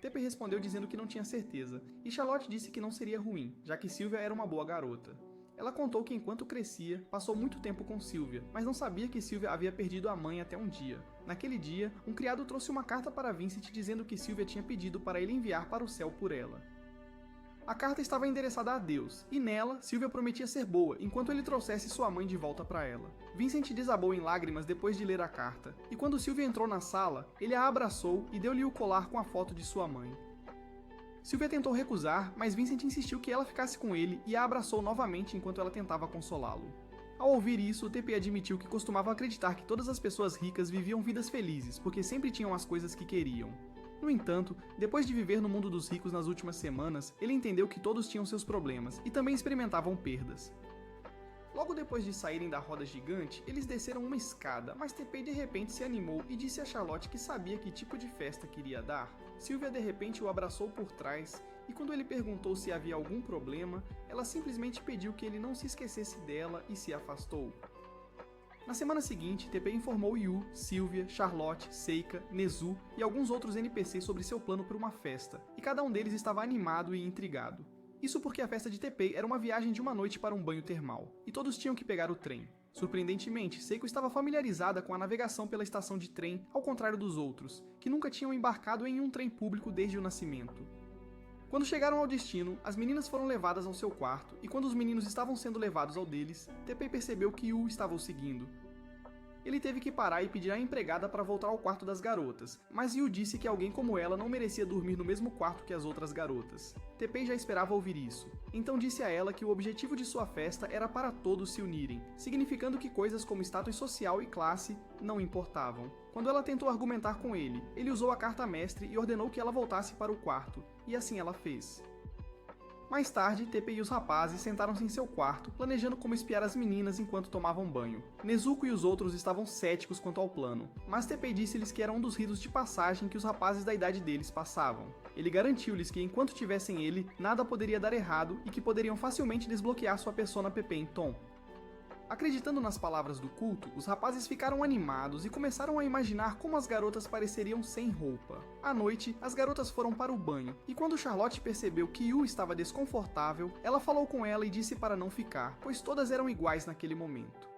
Teppei respondeu dizendo que não tinha certeza, e Charlotte disse que não seria ruim, já que Sylvia era uma boa garota. Ela contou que enquanto crescia, passou muito tempo com Sylvia, mas não sabia que Sylvia havia perdido a mãe até um dia. Naquele dia, um criado trouxe uma carta para Vincent dizendo que Sylvia tinha pedido para ele enviar para o céu por ela. A carta estava endereçada a Deus, e nela, Sylvia prometia ser boa enquanto ele trouxesse sua mãe de volta para ela. Vincent desabou em lágrimas depois de ler a carta, e quando Sylvia entrou na sala, ele a abraçou e deu-lhe o colar com a foto de sua mãe. Sylvia tentou recusar, mas Vincent insistiu que ela ficasse com ele e a abraçou novamente enquanto ela tentava consolá-lo. Ao ouvir isso, TP admitiu que costumava acreditar que todas as pessoas ricas viviam vidas felizes, porque sempre tinham as coisas que queriam. No entanto, depois de viver no mundo dos ricos nas últimas semanas, ele entendeu que todos tinham seus problemas e também experimentavam perdas. Logo depois de saírem da roda gigante, eles desceram uma escada, mas TP de repente se animou e disse a Charlotte que sabia que tipo de festa queria dar. Sylvia de repente o abraçou por trás, e quando ele perguntou se havia algum problema, ela simplesmente pediu que ele não se esquecesse dela e se afastou. Na semana seguinte, TP informou Yu, Sylvia, Charlotte, Seika, Nezu e alguns outros NPCs sobre seu plano para uma festa, e cada um deles estava animado e intrigado. Isso porque a festa de TP era uma viagem de uma noite para um banho termal, e todos tinham que pegar o trem. Surpreendentemente, Seiko estava familiarizada com a navegação pela estação de trem, ao contrário dos outros, que nunca tinham embarcado em um trem público desde o nascimento. Quando chegaram ao destino, as meninas foram levadas ao seu quarto, e quando os meninos estavam sendo levados ao deles, TP percebeu que Yu estava o seguindo. Ele teve que parar e pedir à empregada para voltar ao quarto das garotas, mas Yu disse que alguém como ela não merecia dormir no mesmo quarto que as outras garotas. TP já esperava ouvir isso, então disse a ela que o objetivo de sua festa era para todos se unirem, significando que coisas como status social e classe não importavam. Quando ela tentou argumentar com ele, ele usou a carta mestre e ordenou que ela voltasse para o quarto, e assim ela fez. Mais tarde, TP e os rapazes sentaram-se em seu quarto, planejando como espiar as meninas enquanto tomavam banho. Nezuko e os outros estavam céticos quanto ao plano, mas TP disse-lhes que era um dos ritos de passagem que os rapazes da idade deles passavam. Ele garantiu-lhes que enquanto tivessem ele, nada poderia dar errado e que poderiam facilmente desbloquear sua persona Pepe em Tom. Acreditando nas palavras do culto, os rapazes ficaram animados e começaram a imaginar como as garotas pareceriam sem roupa. À noite, as garotas foram para o banho, e quando Charlotte percebeu que Yu estava desconfortável, ela falou com ela e disse para não ficar, pois todas eram iguais naquele momento.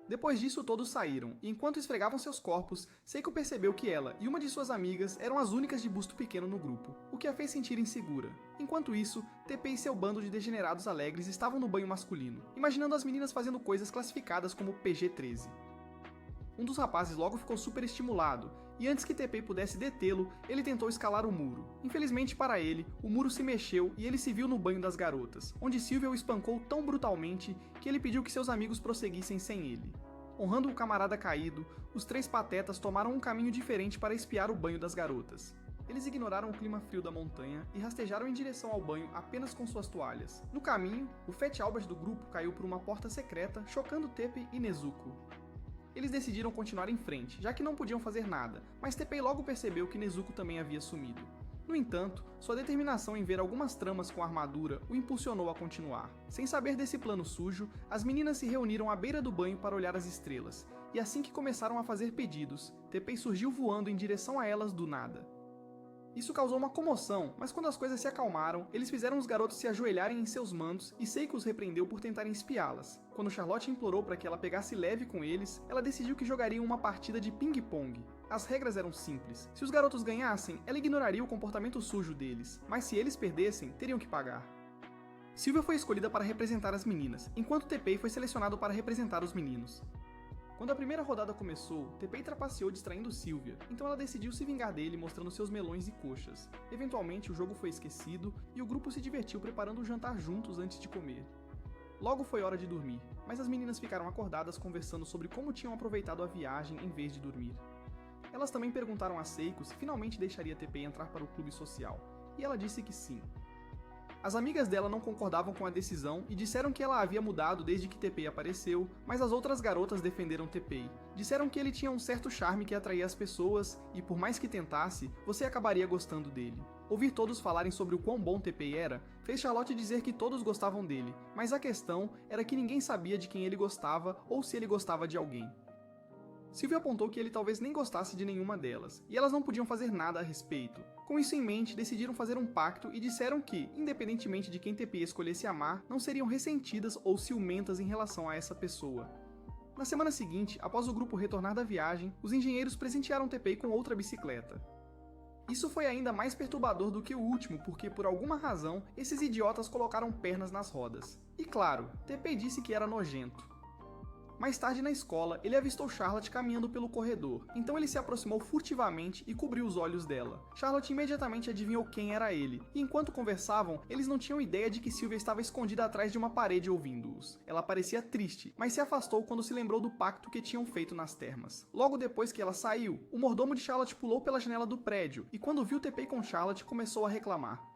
Depois disso, todos saíram, e enquanto esfregavam seus corpos, Seiko percebeu que ela e uma de suas amigas eram as únicas de busto pequeno no grupo, o que a fez sentir insegura. Enquanto isso, TP e seu bando de degenerados alegres estavam no banho masculino, imaginando as meninas fazendo coisas classificadas como PG-13. Um dos rapazes logo ficou super estimulado, e antes que TP pudesse detê-lo, ele tentou escalar o muro. Infelizmente para ele, o muro se mexeu e ele se viu no banho das garotas, onde Sylvia o espancou tão brutalmente que ele pediu que seus amigos prosseguissem sem ele. Honrando o camarada caído, os três patetas tomaram um caminho diferente para espiar o banho das garotas. Eles ignoraram o clima frio da montanha e rastejaram em direção ao banho apenas com suas toalhas. No caminho, o Fat Albert do grupo caiu por uma porta secreta, chocando TP e Nezuko. Eles decidiram continuar em frente, já que não podiam fazer nada, mas TP logo percebeu que Nezuko também havia sumido. No entanto, sua determinação em ver algumas tramas com a armadura o impulsionou a continuar. Sem saber desse plano sujo, as meninas se reuniram à beira do banho para olhar as estrelas, e assim que começaram a fazer pedidos, TP surgiu voando em direção a elas do nada. Isso causou uma comoção, mas quando as coisas se acalmaram, eles fizeram os garotos se ajoelharem em seus mantos e Seiko os repreendeu por tentarem espiá-las. Quando Charlotte implorou para que ela pegasse leve com eles, ela decidiu que jogariam uma partida de ping-pong. As regras eram simples. Se os garotos ganhassem, ela ignoraria o comportamento sujo deles, mas se eles perdessem, teriam que pagar. Sylvia foi escolhida para representar as meninas, enquanto Teppei foi selecionado para representar os meninos. Quando a primeira rodada começou, Teppei trapaceou distraindo Sylvia, então ela decidiu se vingar dele mostrando seus melões e coxas. Eventualmente, o jogo foi esquecido e o grupo se divertiu preparando o jantar juntos antes de comer. Logo foi hora de dormir, mas as meninas ficaram acordadas conversando sobre como tinham aproveitado a viagem em vez de dormir. Elas também perguntaram a Seiko se finalmente deixaria Teppei entrar para o clube social, e ela disse que sim. As amigas dela não concordavam com a decisão e disseram que ela havia mudado desde que Teppei apareceu, mas as outras garotas defenderam Teppei. Disseram que ele tinha um certo charme que atraía as pessoas e, por mais que tentasse, você acabaria gostando dele. Ouvir todos falarem sobre o quão bom Teppei era, fez Charlotte dizer que todos gostavam dele, mas a questão era que ninguém sabia de quem ele gostava ou se ele gostava de alguém. Sylvia apontou que ele talvez nem gostasse de nenhuma delas, e elas não podiam fazer nada a respeito. Com isso em mente, decidiram fazer um pacto e disseram que, independentemente de quem Teppei escolhesse amar, não seriam ressentidas ou ciumentas em relação a essa pessoa. Na semana seguinte, após o grupo retornar da viagem, os engenheiros presentearam Teppei com outra bicicleta. Isso foi ainda mais perturbador do que o último, porque por alguma razão, esses idiotas colocaram pernas nas rodas. E claro, TP disse que era nojento. Mais tarde na escola, ele avistou Charlotte caminhando pelo corredor, então ele se aproximou furtivamente e cobriu os olhos dela. Charlotte imediatamente adivinhou quem era ele, e enquanto conversavam, eles não tinham ideia de que Sylvia estava escondida atrás de uma parede ouvindo-os. Ela parecia triste, mas se afastou quando se lembrou do pacto que tinham feito nas termas. Logo depois que ela saiu, o mordomo de Charlotte pulou pela janela do prédio, e quando viu TP com Charlotte, começou a reclamar.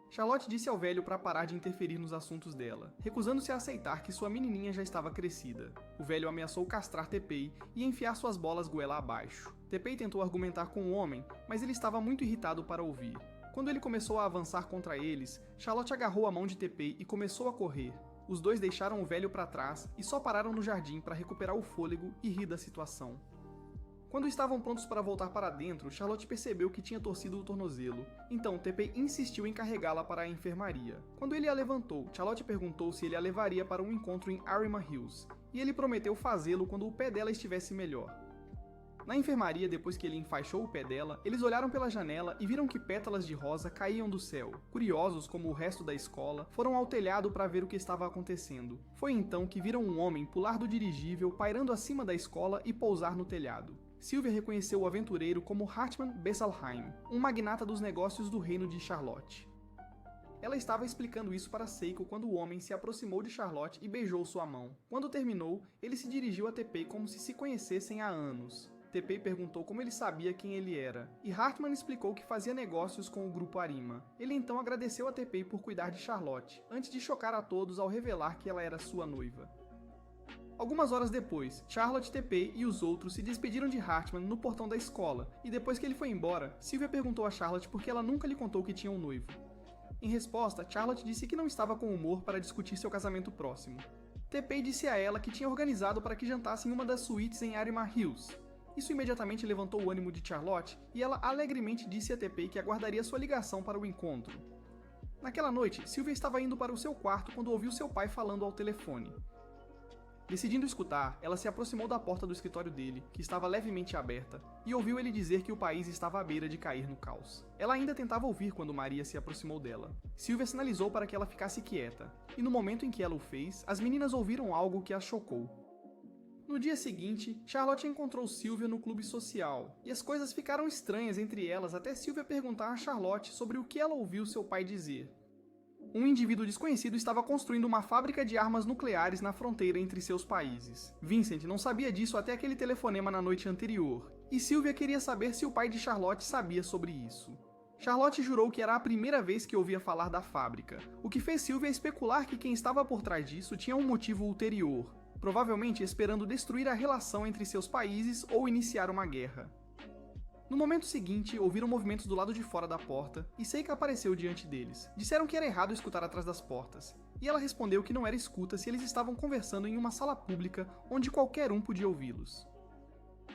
Charlotte disse ao velho para parar de interferir nos assuntos dela, recusando-se a aceitar que sua menininha já estava crescida. O velho ameaçou castrar Tepei e enfiar suas bolas goela abaixo. Tepei tentou argumentar com o homem, mas ele estava muito irritado para ouvir. Quando ele começou a avançar contra eles, Charlotte agarrou a mão de Tepei e começou a correr. Os dois deixaram o velho para trás e só pararam no jardim para recuperar o fôlego e rir da situação. Quando estavam prontos para voltar para dentro, Charlotte percebeu que tinha torcido o tornozelo. Então, Tepei insistiu em carregá-la para a enfermaria. Quando ele a levantou, Charlotte perguntou se ele a levaria para um encontro em Arima Hills, e ele prometeu fazê-lo quando o pé dela estivesse melhor. Na enfermaria, depois que ele enfaixou o pé dela, eles olharam pela janela e viram que pétalas de rosa caíam do céu. Curiosos, como o resto da escola, foram ao telhado para ver o que estava acontecendo. Foi então que viram um homem pular do dirigível, pairando acima da escola e pousar no telhado. Sylvia reconheceu o aventureiro como Hartmann Bessalheim, um magnata dos negócios do reino de Charlotte. Ela estava explicando isso para Seiko quando o homem se aproximou de Charlotte e beijou sua mão. Quando terminou, ele se dirigiu a Tepei como se conhecessem há anos. Tepei perguntou como ele sabia quem ele era, e Hartmann explicou que fazia negócios com o grupo Arima. Ele então agradeceu a Tepei por cuidar de Charlotte, antes de chocar a todos ao revelar que ela era sua noiva. Algumas horas depois, Charlotte, Tepei e os outros se despediram de Hartmann no portão da escola, e depois que ele foi embora, Sylvia perguntou a Charlotte por que ela nunca lhe contou que tinha um noivo. Em resposta, Charlotte disse que não estava com humor para discutir seu casamento próximo. Tepei disse a ela que tinha organizado para que jantasse em uma das suítes em Arima Hills. Isso imediatamente levantou o ânimo de Charlotte, e ela alegremente disse a Tepei que aguardaria sua ligação para o encontro. Naquela noite, Sylvia estava indo para o seu quarto quando ouviu seu pai falando ao telefone. Decidindo escutar, ela se aproximou da porta do escritório dele, que estava levemente aberta, e ouviu ele dizer que o país estava à beira de cair no caos. Ela ainda tentava ouvir quando Maria se aproximou dela. Sylvia sinalizou para que ela ficasse quieta, e no momento em que ela o fez, as meninas ouviram algo que as chocou. No dia seguinte, Charlotte encontrou Sylvia no clube social, e as coisas ficaram estranhas entre elas até Sylvia perguntar a Charlotte sobre o que ela ouviu seu pai dizer. Um indivíduo desconhecido estava construindo uma fábrica de armas nucleares na fronteira entre seus países. Vincent não sabia disso até aquele telefonema na noite anterior, e Sylvia queria saber se o pai de Charlotte sabia sobre isso. Charlotte jurou que era a primeira vez que ouvia falar da fábrica, o que fez Sylvia especular que quem estava por trás disso tinha um motivo ulterior, provavelmente esperando destruir a relação entre seus países ou iniciar uma guerra. No momento seguinte, ouviram movimentos do lado de fora da porta, e Seika apareceu diante deles. Disseram que era errado escutar atrás das portas, e ela respondeu que não era escuta se eles estavam conversando em uma sala pública onde qualquer um podia ouvi-los.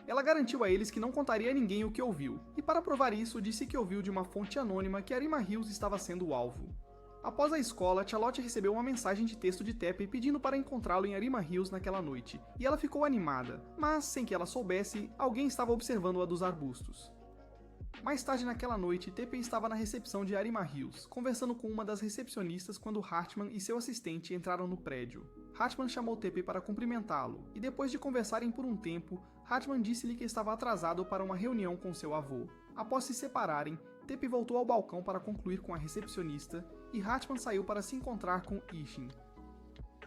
Ela garantiu a eles que não contaria a ninguém o que ouviu, e para provar isso, disse que ouviu de uma fonte anônima que Arima Hills estava sendo o alvo. Após a escola, Charlotte recebeu uma mensagem de texto de Tepei pedindo para encontrá-lo em Arima Hills naquela noite, e ela ficou animada, mas, sem que ela soubesse, alguém estava observando-a dos arbustos. Mais tarde naquela noite, Tepei estava na recepção de Arima Hills, conversando com uma das recepcionistas quando Hartmann e seu assistente entraram no prédio. Hartmann chamou Tepei para cumprimentá-lo, e depois de conversarem por um tempo, Hartmann disse-lhe que estava atrasado para uma reunião com seu avô. Após se separarem, Tepei voltou ao balcão para concluir com a recepcionista, e Hartmann saiu para se encontrar com Ishin.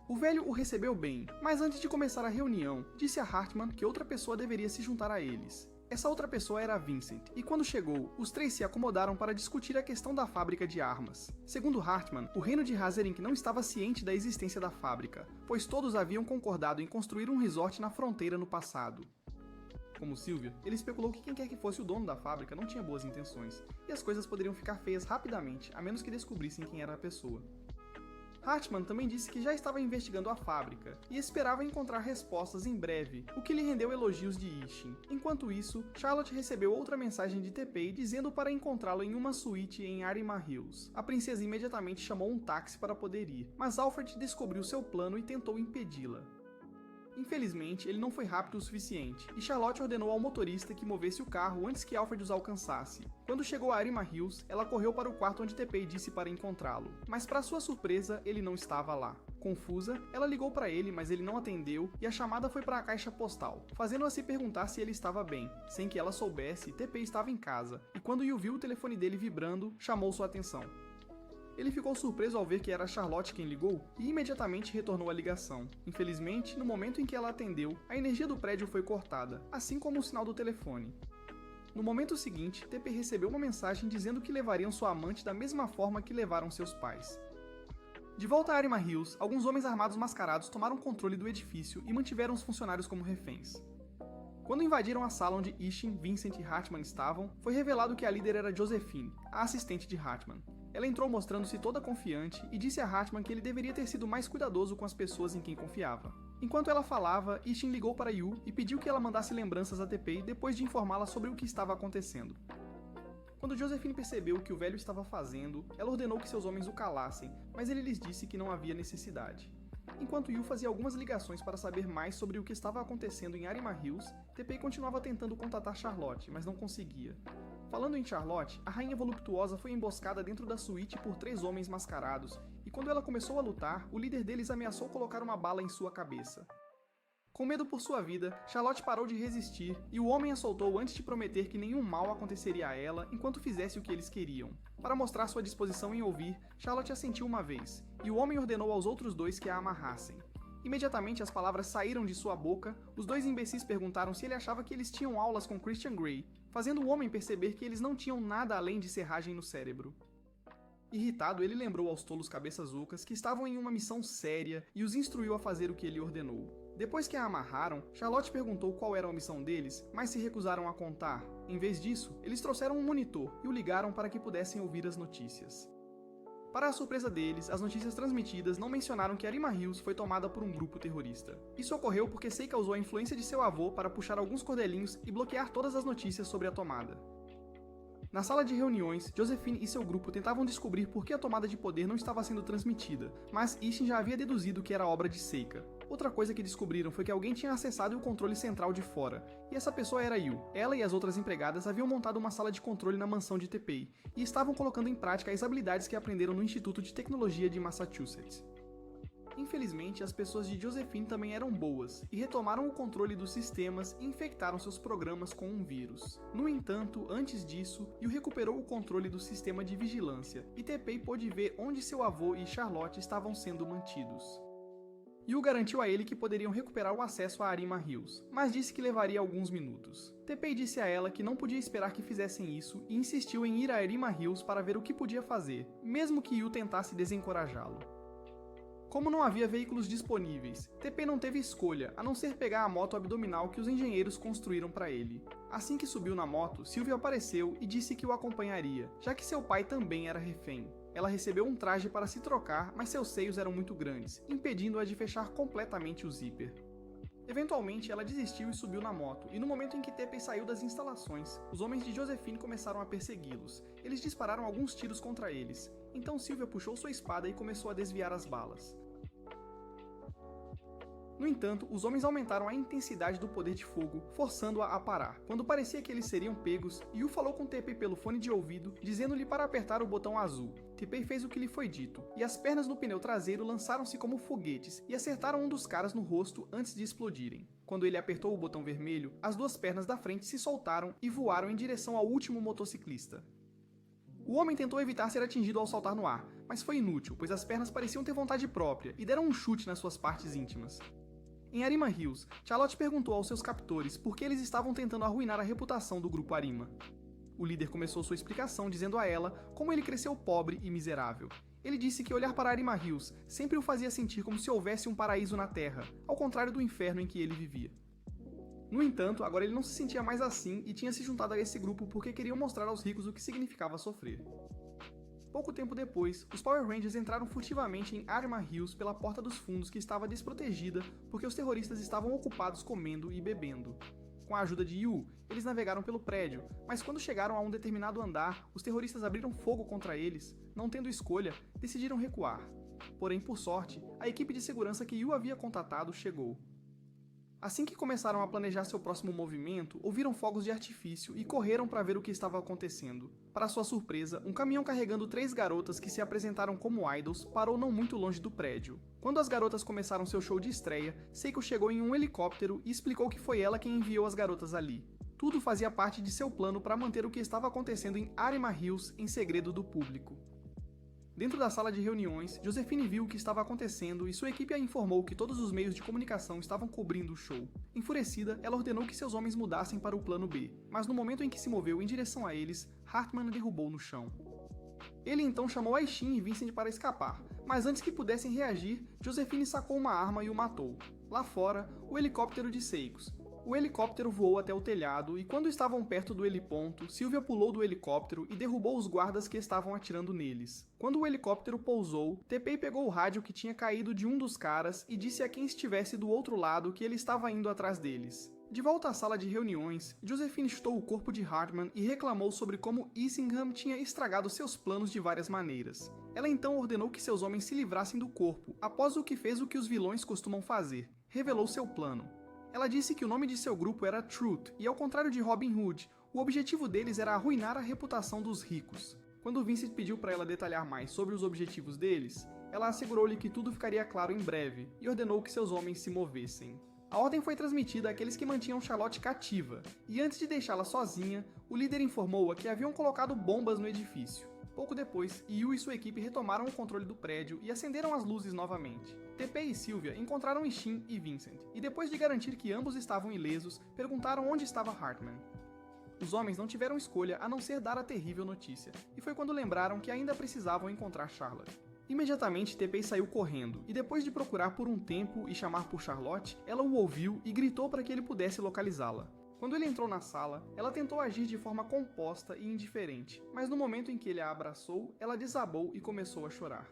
O velho o recebeu bem, mas antes de começar a reunião, disse a Hartmann que outra pessoa deveria se juntar a eles. Essa outra pessoa era Vincent, e quando chegou, os três se acomodaram para discutir a questão da fábrica de armas. Segundo Hartmann, o reino de Hazerink não estava ciente da existência da fábrica, pois todos haviam concordado em construir um resort na fronteira no passado. Como Sylvia, ele especulou que quem quer que fosse o dono da fábrica não tinha boas intenções, e as coisas poderiam ficar feias rapidamente, a menos que descobrissem quem era a pessoa. Hartmann também disse que já estava investigando a fábrica, e esperava encontrar respostas em breve, o que lhe rendeu elogios de Ishin. Enquanto isso, Charlotte recebeu outra mensagem de Tepei dizendo para encontrá-lo em uma suíte em Arima Hills. A princesa imediatamente chamou um táxi para poder ir, mas Alfred descobriu seu plano e tentou impedi-la. Infelizmente, ele não foi rápido o suficiente, e Charlotte ordenou ao motorista que movesse o carro antes que Alfred os alcançasse. Quando chegou a Arima Hills, ela correu para o quarto onde Teppei disse para encontrá-lo, mas para sua surpresa, ele não estava lá. Confusa, ela ligou para ele, mas ele não atendeu, e a chamada foi para a caixa postal, fazendo-a se perguntar se ele estava bem. Sem que ela soubesse, Teppei estava em casa, e quando Yu viu o telefone dele vibrando, chamou sua atenção. Ele ficou surpreso ao ver que era Charlotte quem ligou e imediatamente retornou a ligação. Infelizmente, no momento em que ela atendeu, a energia do prédio foi cortada, assim como o sinal do telefone. No momento seguinte, Teppei recebeu uma mensagem dizendo que levariam sua amante da mesma forma que levaram seus pais. De volta a Arima Hills, alguns homens armados mascarados tomaram controle do edifício e mantiveram os funcionários como reféns. Quando invadiram a sala onde Ishin, Vincent e Hartman estavam, foi revelado que a líder era Josephine, a assistente de Hartman. Ela entrou mostrando-se toda confiante e disse a Hartman que ele deveria ter sido mais cuidadoso com as pessoas em quem confiava. Enquanto ela falava, Ishin ligou para Yu e pediu que ela mandasse lembranças a Teppei depois de informá-la sobre o que estava acontecendo. Quando Josephine percebeu o que o velho estava fazendo, ela ordenou que seus homens o calassem, mas ele lhes disse que não havia necessidade. Enquanto Yu fazia algumas ligações para saber mais sobre o que estava acontecendo em Arima Hills, Teppei continuava tentando contatar Charlotte, mas não conseguia. Falando em Charlotte, a rainha voluptuosa foi emboscada dentro da suíte por 3 homens mascarados, e quando ela começou a lutar, o líder deles ameaçou colocar uma bala em sua cabeça. Com medo por sua vida, Charlotte parou de resistir e o homem a soltou antes de prometer que nenhum mal aconteceria a ela enquanto fizesse o que eles queriam. Para mostrar sua disposição em ouvir, Charlotte assentiu uma vez, e o homem ordenou aos outros 2 que a amarrassem. Imediatamente as palavras saíram de sua boca, os 2 imbecis perguntaram se ele achava que eles tinham aulas com Christian Grey, fazendo o homem perceber que eles não tinham nada além de serragem no cérebro. Irritado, ele lembrou aos tolos cabeças ocas que estavam em uma missão séria e os instruiu a fazer o que ele ordenou. Depois que a amarraram, Charlotte perguntou qual era a missão deles, mas se recusaram a contar. Em vez disso, eles trouxeram um monitor e o ligaram para que pudessem ouvir as notícias. Para a surpresa deles, as notícias transmitidas não mencionaram que Arima Hills foi tomada por um grupo terrorista. Isso ocorreu porque Seika usou a influência de seu avô para puxar alguns cordelinhos e bloquear todas as notícias sobre a tomada. Na sala de reuniões, Josephine e seu grupo tentavam descobrir por que a tomada de poder não estava sendo transmitida, mas Ishin já havia deduzido que era obra de Seika. Outra coisa que descobriram foi que alguém tinha acessado o controle central de fora, e essa pessoa era Yu. Ela e as outras empregadas haviam montado uma sala de controle na mansão de Teppei, e estavam colocando em prática as habilidades que aprenderam no Instituto de Tecnologia de Massachusetts. Infelizmente, as pessoas de Josephine também eram boas, e retomaram o controle dos sistemas e infectaram seus programas com um vírus. No entanto, antes disso, Yu recuperou o controle do sistema de vigilância, e Teppei pôde ver onde seu avô e Charlotte estavam sendo mantidos. Yu garantiu a ele que poderiam recuperar o acesso a Arima Hills, mas disse que levaria alguns minutos. Teppei disse a ela que não podia esperar que fizessem isso e insistiu em ir a Arima Hills para ver o que podia fazer, mesmo que Yu tentasse desencorajá-lo. Como não havia veículos disponíveis, Teppei não teve escolha a não ser pegar a moto abdominal que os engenheiros construíram para ele. Assim que subiu na moto, Sylvia apareceu e disse que o acompanharia, já que seu pai também era refém. Ela recebeu um traje para se trocar, mas seus seios eram muito grandes, impedindo-a de fechar completamente o zíper. Eventualmente, ela desistiu e subiu na moto, e no momento em que Teppei saiu das instalações, os homens de Josephine começaram a persegui-los. Eles dispararam alguns tiros contra eles, então Sylvia puxou sua espada e começou a desviar as balas. No entanto, os homens aumentaram a intensidade do poder de fogo, forçando-a a parar. Quando parecia que eles seriam pegos, Yu falou com Teppei pelo fone de ouvido, dizendo-lhe para apertar o botão azul. Teppei fez o que lhe foi dito, e as pernas no pneu traseiro lançaram-se como foguetes e acertaram um dos caras no rosto antes de explodirem. Quando ele apertou o botão vermelho, as 2 pernas da frente se soltaram e voaram em direção ao último motociclista. O homem tentou evitar ser atingido ao saltar no ar, mas foi inútil, pois as pernas pareciam ter vontade própria e deram um chute nas suas partes íntimas. Em Arima Hills, Charlotte perguntou aos seus captores por que eles estavam tentando arruinar a reputação do grupo Arima. O líder começou sua explicação dizendo a ela como ele cresceu pobre e miserável. Ele disse que olhar para Arima Hills sempre o fazia sentir como se houvesse um paraíso na Terra, ao contrário do inferno em que ele vivia. No entanto, agora ele não se sentia mais assim e tinha se juntado a esse grupo porque queriam mostrar aos ricos o que significava sofrer. Pouco tempo depois, os Power Rangers entraram furtivamente em Arima Hills pela porta dos fundos que estava desprotegida porque os terroristas estavam ocupados comendo e bebendo. Com a ajuda de Yu, eles navegaram pelo prédio, mas quando chegaram a um determinado andar, os terroristas abriram fogo contra eles. Não tendo escolha, decidiram recuar. Porém, por sorte, a equipe de segurança que Yu havia contatado chegou. Assim que começaram a planejar seu próximo movimento, ouviram fogos de artifício e correram para ver o que estava acontecendo. Para sua surpresa, um caminhão carregando 3 garotas que se apresentaram como idols parou não muito longe do prédio. Quando as garotas começaram seu show de estreia, Seiko chegou em um helicóptero e explicou que foi ela quem enviou as garotas ali. Tudo fazia parte de seu plano para manter o que estava acontecendo em Arima Hills em segredo do público. Dentro da sala de reuniões, Josephine viu o que estava acontecendo e sua equipe a informou que todos os meios de comunicação estavam cobrindo o show. Enfurecida, ela ordenou que seus homens mudassem para o plano B, mas no momento em que se moveu em direção a eles, Hartman derrubou no chão. Ele então chamou Aishin e Vincent para escapar, mas antes que pudessem reagir, Josephine sacou uma arma e o matou. Lá fora, o helicóptero de Seikos. O helicóptero voou até o telhado e quando estavam perto do heliponto, Sylvia pulou do helicóptero e derrubou os guardas que estavam atirando neles. Quando o helicóptero pousou, Teppei pegou o rádio que tinha caído de um dos caras e disse a quem estivesse do outro lado que ele estava indo atrás deles. De volta à sala de reuniões, Josephine chutou o corpo de Hartman e reclamou sobre como Issingham tinha estragado seus planos de várias maneiras. Ela então ordenou que seus homens se livrassem do corpo, após o que fez o que os vilões costumam fazer, revelou seu plano. Ela disse que o nome de seu grupo era Truth, e ao contrário de Robin Hood, o objetivo deles era arruinar a reputação dos ricos. Quando Vincent pediu para ela detalhar mais sobre os objetivos deles, ela assegurou-lhe que tudo ficaria claro em breve, e ordenou que seus homens se movessem. A ordem foi transmitida àqueles que mantinham Charlotte cativa, e antes de deixá-la sozinha, o líder informou-a que haviam colocado bombas no edifício. Pouco depois, Yu e sua equipe retomaram o controle do prédio e acenderam as luzes novamente. Teppei e Sylvia encontraram Ishin e Vincent, e depois de garantir que ambos estavam ilesos, perguntaram onde estava Hartman. Os homens não tiveram escolha a não ser dar a terrível notícia, e foi quando lembraram que ainda precisavam encontrar Charlotte. Imediatamente, Teppei saiu correndo, e depois de procurar por um tempo e chamar por Charlotte, ela o ouviu e gritou para que ele pudesse localizá-la. Quando ele entrou na sala, ela tentou agir de forma composta e indiferente, mas no momento em que ele a abraçou, ela desabou e começou a chorar.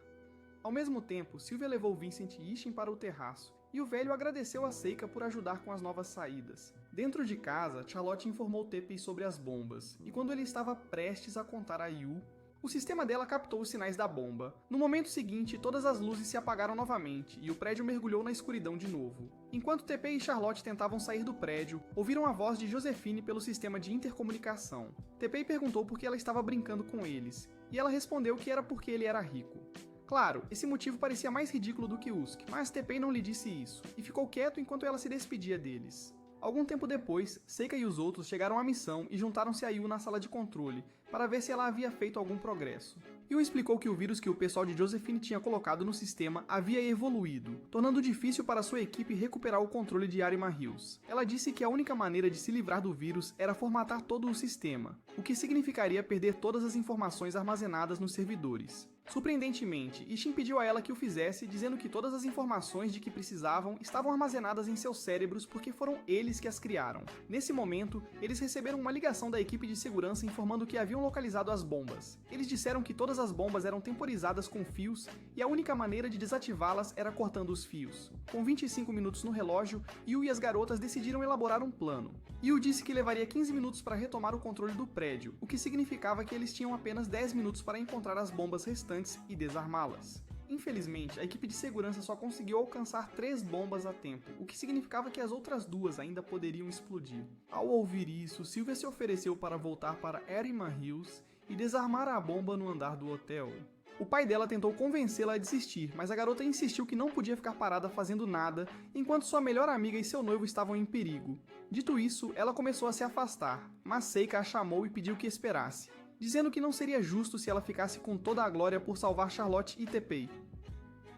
Ao mesmo tempo, Sylvia levou Vincent e Ishin para o terraço, e o velho agradeceu a Seika por ajudar com as novas saídas. Dentro de casa, Charlotte informou Teppei sobre as bombas, e quando ele estava prestes a contar a Yu, o sistema dela captou os sinais da bomba. No momento seguinte, todas as luzes se apagaram novamente e o prédio mergulhou na escuridão de novo. Enquanto Teppei e Charlotte tentavam sair do prédio, ouviram a voz de Josephine pelo sistema de intercomunicação. Teppei perguntou por que ela estava brincando com eles, e ela respondeu que era porque ele era rico. Claro, esse motivo parecia mais ridículo do que Usk, mas Teppei não lhe disse isso, e ficou quieto enquanto ela se despedia deles. Algum tempo depois, Seika e os outros chegaram à missão e juntaram-se a Yu na sala de controle, para ver se ela havia feito algum progresso. Yu explicou que o vírus que o pessoal de Josephine tinha colocado no sistema havia evoluído, tornando difícil para sua equipe recuperar o controle de Arima Hills. Ela disse que a única maneira de se livrar do vírus era formatar todo o sistema, o que significaria perder todas as informações armazenadas nos servidores. Surpreendentemente, Ishin pediu a ela que o fizesse, dizendo que todas as informações de que precisavam estavam armazenadas em seus cérebros porque foram eles que as criaram. Nesse momento, eles receberam uma ligação da equipe de segurança informando que haviam localizado as bombas. Eles disseram que todas as bombas eram temporizadas com fios e a única maneira de desativá-las era cortando os fios. Com 25 minutos no relógio, Yu e as garotas decidiram elaborar um plano. Yu disse que levaria 15 minutos para retomar o controle do prédio, o que significava que eles tinham apenas 10 minutos para encontrar as bombas restantes e desarmá-las. Infelizmente, a equipe de segurança só conseguiu alcançar 3 bombas a tempo, o que significava que as outras 2 ainda poderiam explodir. Ao ouvir isso, Sylvia se ofereceu para voltar para Arima Hills e desarmar a bomba no andar do hotel. O pai dela tentou convencê-la a desistir, mas a garota insistiu que não podia ficar parada fazendo nada enquanto sua melhor amiga e seu noivo estavam em perigo. Dito isso, ela começou a se afastar, mas Seika a chamou e pediu que esperasse, dizendo que não seria justo se ela ficasse com toda a glória por salvar Charlotte e Teppei.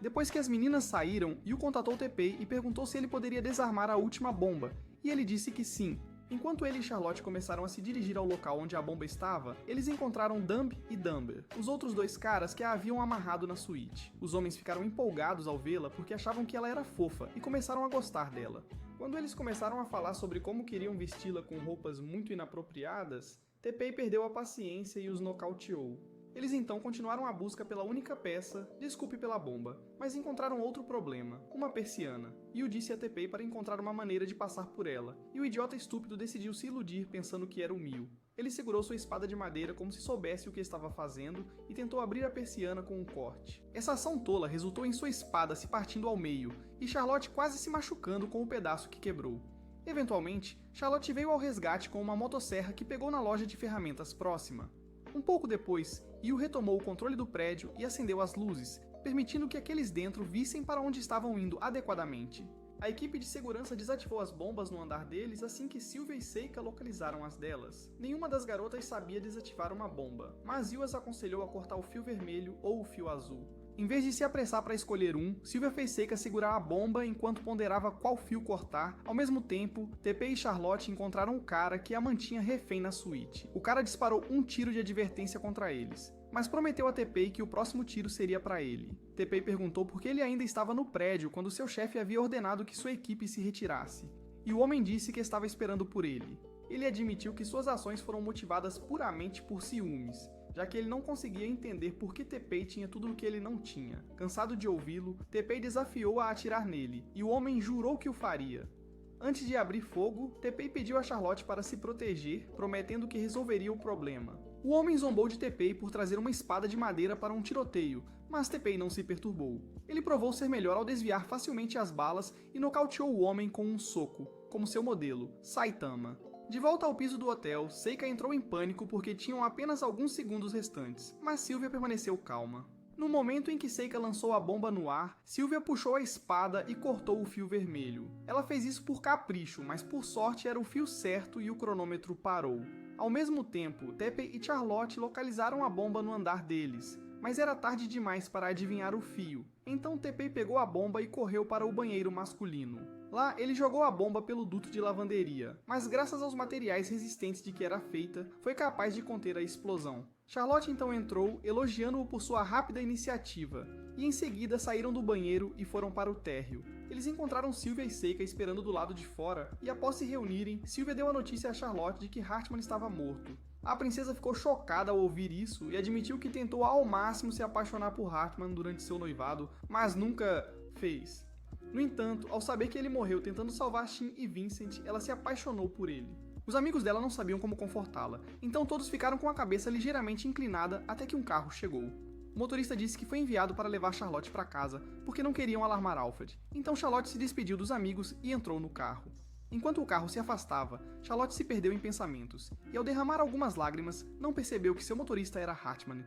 Depois que as meninas saíram, Yu contatou Teppei e perguntou se ele poderia desarmar a última bomba, e ele disse que sim. Enquanto ele e Charlotte começaram a se dirigir ao local onde a bomba estava, eles encontraram Dumb e Dumber, os outros 2 caras que a haviam amarrado na suíte. Os homens ficaram empolgados ao vê-la porque achavam que ela era fofa e começaram a gostar dela. Quando eles começaram a falar sobre como queriam vesti-la com roupas muito inapropriadas, Teppei perdeu a paciência e os nocauteou. Eles então continuaram a busca pela única peça, desculpe pela bomba, mas encontraram outro problema, uma persiana. Yu disse a Teppei para encontrar uma maneira de passar por ela, e o idiota estúpido decidiu se iludir pensando que era o Mio. Ele segurou sua espada de madeira como se soubesse o que estava fazendo e tentou abrir a persiana com um corte. Essa ação tola resultou em sua espada se partindo ao meio e Charlotte quase se machucando com o pedaço que quebrou. Eventualmente, Charlotte veio ao resgate com uma motosserra que pegou na loja de ferramentas próxima. Um pouco depois, Yu retomou o controle do prédio e acendeu as luzes, permitindo que aqueles dentro vissem para onde estavam indo adequadamente. A equipe de segurança desativou as bombas no andar deles assim que Sylvia e Seika localizaram as delas. Nenhuma das garotas sabia desativar uma bomba, mas Yu as aconselhou a cortar o fio vermelho ou o fio azul. Em vez de se apressar para escolher um, Sylvia fez Seika segurar a bomba enquanto ponderava qual fio cortar. Ao mesmo tempo, Teppei e Charlotte encontraram um cara que a mantinha refém na suíte. O cara disparou um tiro de advertência contra eles, mas prometeu a Teppei que o próximo tiro seria para ele. Teppei perguntou por que ele ainda estava no prédio quando seu chefe havia ordenado que sua equipe se retirasse, e o homem disse que estava esperando por ele. Ele admitiu que suas ações foram motivadas puramente por ciúmes, já que ele não conseguia entender por que Teppei tinha tudo o que ele não tinha. Cansado de ouvi-lo, Teppei desafiou a atirar nele, e o homem jurou que o faria. Antes de abrir fogo, Teppei pediu a Charlotte para se proteger, prometendo que resolveria o problema. O homem zombou de Teppei por trazer uma espada de madeira para um tiroteio, mas Teppei não se perturbou. Ele provou ser melhor ao desviar facilmente as balas e nocauteou o homem com um soco, como seu modelo, Saitama. De volta ao piso do hotel, Seika entrou em pânico porque tinham apenas alguns segundos restantes, mas Sylvia permaneceu calma. No momento em que Seika lançou a bomba no ar, Sylvia puxou a espada e cortou o fio vermelho. Ela fez isso por capricho, mas por sorte era o fio certo e o cronômetro parou. Ao mesmo tempo, Teppei e Charlotte localizaram a bomba no andar deles, mas era tarde demais para adivinhar o fio. Então Teppei pegou a bomba e correu para o banheiro masculino. Lá, ele jogou a bomba pelo duto de lavanderia, mas graças aos materiais resistentes de que era feita, foi capaz de conter a explosão. Charlotte então entrou, elogiando-o por sua rápida iniciativa, e em seguida saíram do banheiro e foram para o térreo. Eles encontraram Sylvia e Seika esperando do lado de fora, e após se reunirem, Sylvia deu a notícia a Charlotte de que Hartman estava morto. A princesa ficou chocada ao ouvir isso e admitiu que tentou ao máximo se apaixonar por Hartman durante seu noivado, mas nunca fez. No entanto, ao saber que ele morreu tentando salvar Shin e Vincent, ela se apaixonou por ele. Os amigos dela não sabiam como confortá-la, então todos ficaram com a cabeça ligeiramente inclinada até que um carro chegou. O motorista disse que foi enviado para levar Charlotte para casa, porque não queriam alarmar Alfred. Então Charlotte se despediu dos amigos e entrou no carro. Enquanto o carro se afastava, Charlotte se perdeu em pensamentos, e ao derramar algumas lágrimas, não percebeu que seu motorista era Hartman.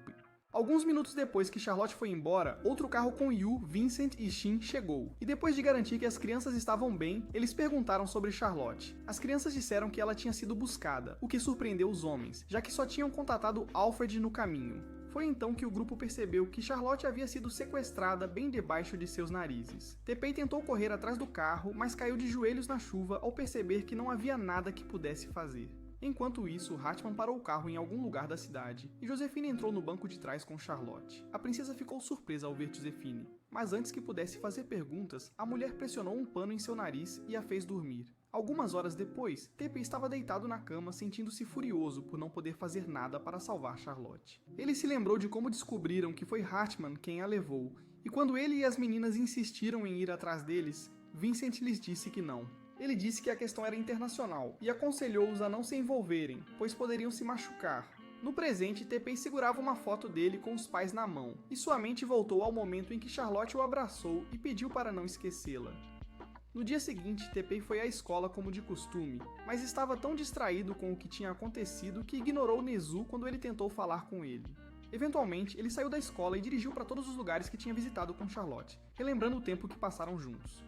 Alguns minutos depois que Charlotte foi embora, outro carro com Yu, Vincent e Shin chegou, e depois de garantir que as crianças estavam bem, eles perguntaram sobre Charlotte. As crianças disseram que ela tinha sido buscada, o que surpreendeu os homens, já que só tinham contatado Alfred no caminho. Foi então que o grupo percebeu que Charlotte havia sido sequestrada bem debaixo de seus narizes. Teppei tentou correr atrás do carro, mas caiu de joelhos na chuva ao perceber que não havia nada que pudesse fazer. Enquanto isso, Hartman parou o carro em algum lugar da cidade, e Josephine entrou no banco de trás com Charlotte. A princesa ficou surpresa ao ver Josephine, mas antes que pudesse fazer perguntas, a mulher pressionou um pano em seu nariz e a fez dormir. Algumas horas depois, Teppei estava deitado na cama sentindo-se furioso por não poder fazer nada para salvar Charlotte. Ele se lembrou de como descobriram que foi Hartman quem a levou, e quando ele e as meninas insistiram em ir atrás deles, Vincent lhes disse que não. Ele disse que a questão era internacional e aconselhou-os a não se envolverem, pois poderiam se machucar. No presente, Teppei segurava uma foto dele com os pais na mão, e sua mente voltou ao momento em que Charlotte o abraçou e pediu para não esquecê-la. No dia seguinte, Teppei foi à escola como de costume, mas estava tão distraído com o que tinha acontecido que ignorou Nezu quando ele tentou falar com ele. Eventualmente, ele saiu da escola e dirigiu para todos os lugares que tinha visitado com Charlotte, relembrando o tempo que passaram juntos.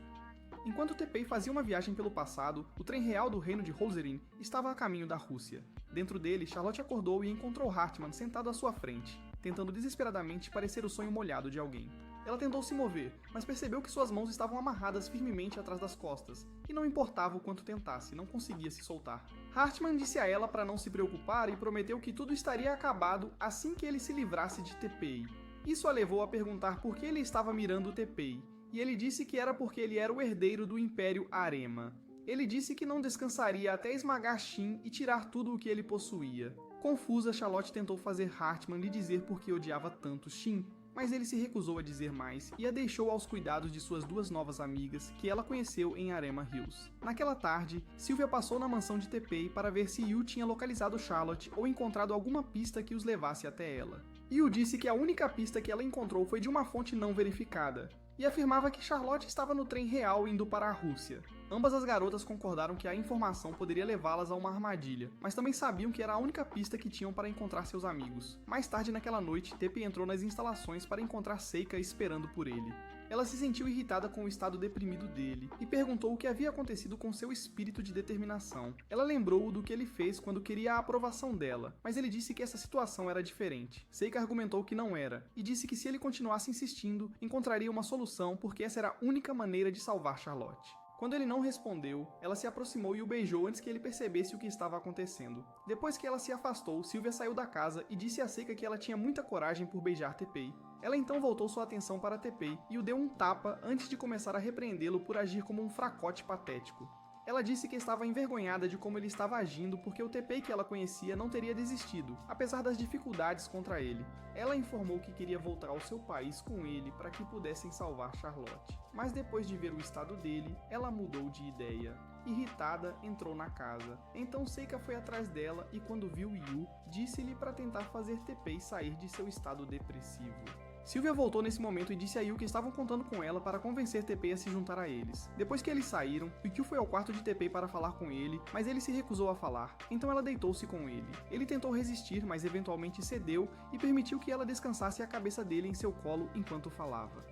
Enquanto Teppei fazia uma viagem pelo passado, o trem real do reino de Holzerin estava a caminho da Rússia. Dentro dele, Charlotte acordou e encontrou Hartman sentado à sua frente, tentando desesperadamente parecer o sonho molhado de alguém. Ela tentou se mover, mas percebeu que suas mãos estavam amarradas firmemente atrás das costas, e não importava o quanto tentasse, não conseguia se soltar. Hartman disse a ela para não se preocupar e prometeu que tudo estaria acabado assim que ele se livrasse de Teppei. Isso a levou a perguntar por que ele estava mirando Teppei, e ele disse que era porque ele era o herdeiro do Império Arema. Ele disse que não descansaria até esmagar Shin e tirar tudo o que ele possuía. Confusa, Charlotte tentou fazer Hartman lhe dizer por que odiava tanto Shin, mas ele se recusou a dizer mais e a deixou aos cuidados de suas duas novas amigas que ela conheceu em Arema Hills. Naquela tarde, Sylvia passou na mansão de Teppei para ver se Yu tinha localizado Charlotte ou encontrado alguma pista que os levasse até ela. Yu disse que a única pista que ela encontrou foi de uma fonte não verificada, e afirmava que Charlotte estava no trem real indo para a Rússia. Ambas as garotas concordaram que a informação poderia levá-las a uma armadilha, mas também sabiam que era a única pista que tinham para encontrar seus amigos. Mais tarde naquela noite, Teppei entrou nas instalações para encontrar Seika esperando por ele. Ela se sentiu irritada com o estado deprimido dele e perguntou o que havia acontecido com seu espírito de determinação. Ela lembrou-o do que ele fez quando queria a aprovação dela, mas ele disse que essa situação era diferente. Seika argumentou que não era, e disse que se ele continuasse insistindo, encontraria uma solução porque essa era a única maneira de salvar Charlotte. Quando ele não respondeu, ela se aproximou e o beijou antes que ele percebesse o que estava acontecendo. Depois que ela se afastou, Sylvia saiu da casa e disse a Seika que ela tinha muita coragem por beijar Teppei. Ela então voltou sua atenção para Teppei e o deu um tapa antes de começar a repreendê-lo por agir como um fracote patético. Ela disse que estava envergonhada de como ele estava agindo porque o Teppei que ela conhecia não teria desistido, apesar das dificuldades contra ele. Ela informou que queria voltar ao seu país com ele para que pudessem salvar Charlotte. Mas depois de ver o estado dele, ela mudou de ideia. Irritada, entrou na casa. Então Seika foi atrás dela e quando viu Yu, disse-lhe para tentar fazer Teppei sair de seu estado depressivo. Sylvia voltou nesse momento e disse a Yu que estavam contando com ela para convencer Teppei a se juntar a eles. Depois que eles saíram, Yu foi ao quarto de Teppei para falar com ele, mas ele se recusou a falar, então ela deitou-se com ele. Ele tentou resistir, mas eventualmente cedeu e permitiu que ela descansasse a cabeça dele em seu colo enquanto falava.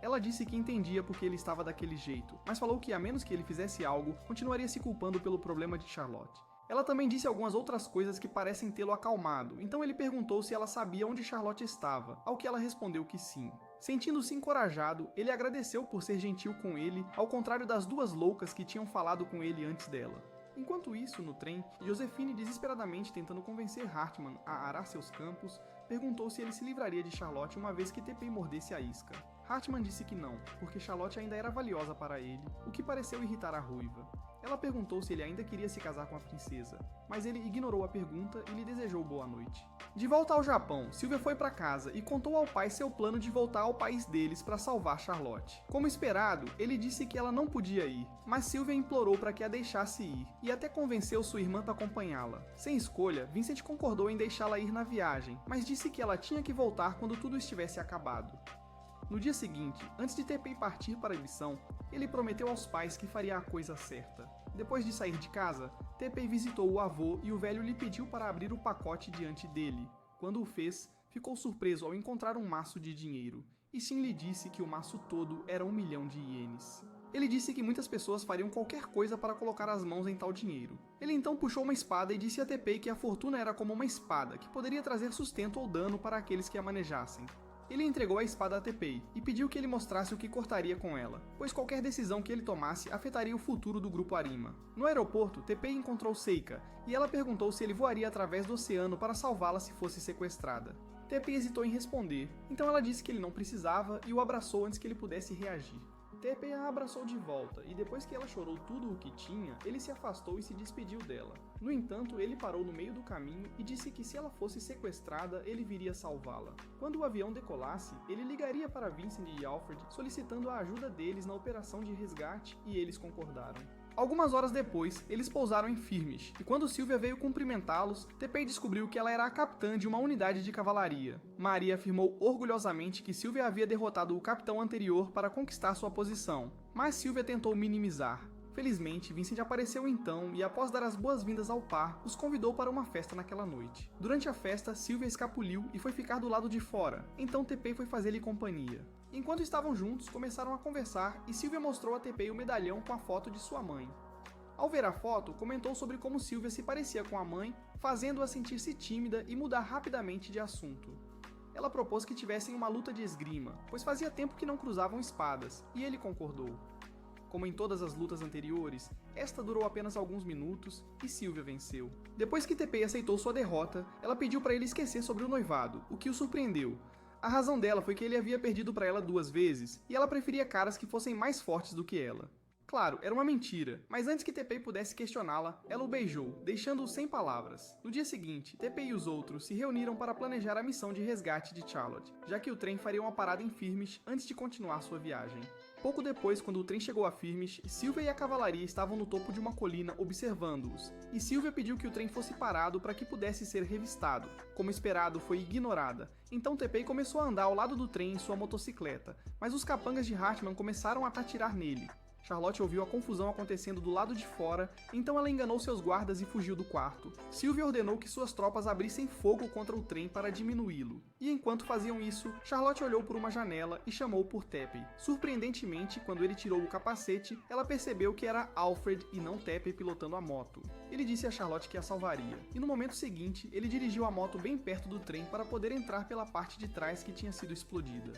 Ela disse que entendia porque ele estava daquele jeito, mas falou que a menos que ele fizesse algo, continuaria se culpando pelo problema de Charlotte. Ela também disse algumas outras coisas que parecem tê-lo acalmado, então ele perguntou se ela sabia onde Charlotte estava, ao que ela respondeu que sim. Sentindo-se encorajado, ele agradeceu por ser gentil com ele, ao contrário das duas loucas que tinham falado com ele antes dela. Enquanto isso, no trem, Josephine, desesperadamente tentando convencer Hartman a arar seus campos, perguntou se ele se livraria de Charlotte uma vez que Teppei mordesse a isca. Hartman disse que não, porque Charlotte ainda era valiosa para ele, o que pareceu irritar a ruiva. Ela perguntou se ele ainda queria se casar com a princesa, mas ele ignorou a pergunta e lhe desejou boa noite. De volta ao Japão, Sylvia foi para casa e contou ao pai seu plano de voltar ao país deles para salvar Charlotte. Como esperado, ele disse que ela não podia ir, mas Sylvia implorou para que a deixasse ir, e até convenceu sua irmã para acompanhá-la. Sem escolha, Vincent concordou em deixá-la ir na viagem, mas disse que ela tinha que voltar quando tudo estivesse acabado. No dia seguinte, antes de Teppei partir para a missão, ele prometeu aos pais que faria a coisa certa. Depois de sair de casa, Teppei visitou o avô e o velho lhe pediu para abrir o pacote diante dele. Quando o fez, ficou surpreso ao encontrar um maço de dinheiro, e Shin lhe disse que o maço todo era 1 milhão de ienes. Ele disse que muitas pessoas fariam qualquer coisa para colocar as mãos em tal dinheiro. Ele então puxou uma espada e disse a Teppei que a fortuna era como uma espada, que poderia trazer sustento ou dano para aqueles que a manejassem. Ele entregou a espada a Teppei e pediu que ele mostrasse o que cortaria com ela, pois qualquer decisão que ele tomasse afetaria o futuro do grupo Arima. No aeroporto, Teppei encontrou Seika e ela perguntou se ele voaria através do oceano para salvá-la se fosse sequestrada. Teppei hesitou em responder, então ela disse que ele não precisava e o abraçou antes que ele pudesse reagir. Teppei a abraçou de volta, e depois que ela chorou tudo o que tinha, ele se afastou e se despediu dela. No entanto, ele parou no meio do caminho e disse que se ela fosse sequestrada, ele viria salvá-la. Quando o avião decolasse, ele ligaria para Vincent e Alfred solicitando a ajuda deles na operação de resgate, e eles concordaram. Algumas horas depois, eles pousaram em Firmish, e quando Sylvia veio cumprimentá-los, Teppei descobriu que ela era a capitã de uma unidade de cavalaria. Maria afirmou orgulhosamente que Sylvia havia derrotado o capitão anterior para conquistar sua posição, mas Sylvia tentou minimizar. Felizmente, Vincent apareceu então e, após dar as boas-vindas ao par, os convidou para uma festa naquela noite. Durante a festa, Sylvia escapuliu e foi ficar do lado de fora, então Teppei foi fazer-lhe companhia. Enquanto estavam juntos, começaram a conversar e Sylvia mostrou a Teppei o medalhão com a foto de sua mãe. Ao ver a foto, comentou sobre como Sylvia se parecia com a mãe, fazendo-a sentir-se tímida e mudar rapidamente de assunto. Ela propôs que tivessem uma luta de esgrima, pois fazia tempo que não cruzavam espadas, e ele concordou. Como em todas as lutas anteriores, esta durou apenas alguns minutos e Sylvia venceu. Depois que Teppei aceitou sua derrota, ela pediu para ele esquecer sobre o noivado, o que o surpreendeu. A razão dela foi que ele havia perdido para ela 2 vezes, e ela preferia caras que fossem mais fortes do que ela. Claro, era uma mentira, mas antes que Teppei pudesse questioná-la, ela o beijou, deixando-o sem palavras. No dia seguinte, Teppei e os outros se reuniram para planejar a missão de resgate de Charlotte, já que o trem faria uma parada em Firmish antes de continuar sua viagem. Pouco depois, quando o trem chegou a Firmish, Sylvia e a cavalaria estavam no topo de uma colina observando-os, e Sylvia pediu que o trem fosse parado para que pudesse ser revistado. Como esperado, foi ignorada. Então Teppei começou a andar ao lado do trem em sua motocicleta, mas os capangas de Hartman começaram a atirar nele. Charlotte ouviu a confusão acontecendo do lado de fora, então ela enganou seus guardas e fugiu do quarto. Sylvia ordenou que suas tropas abrissem fogo contra o trem para diminuí-lo. E enquanto faziam isso, Charlotte olhou por uma janela e chamou por Teppei. Surpreendentemente, quando ele tirou o capacete, ela percebeu que era Alfred e não Teppei pilotando a moto. Ele disse a Charlotte que a salvaria, e no momento seguinte, ele dirigiu a moto bem perto do trem para poder entrar pela parte de trás que tinha sido explodida.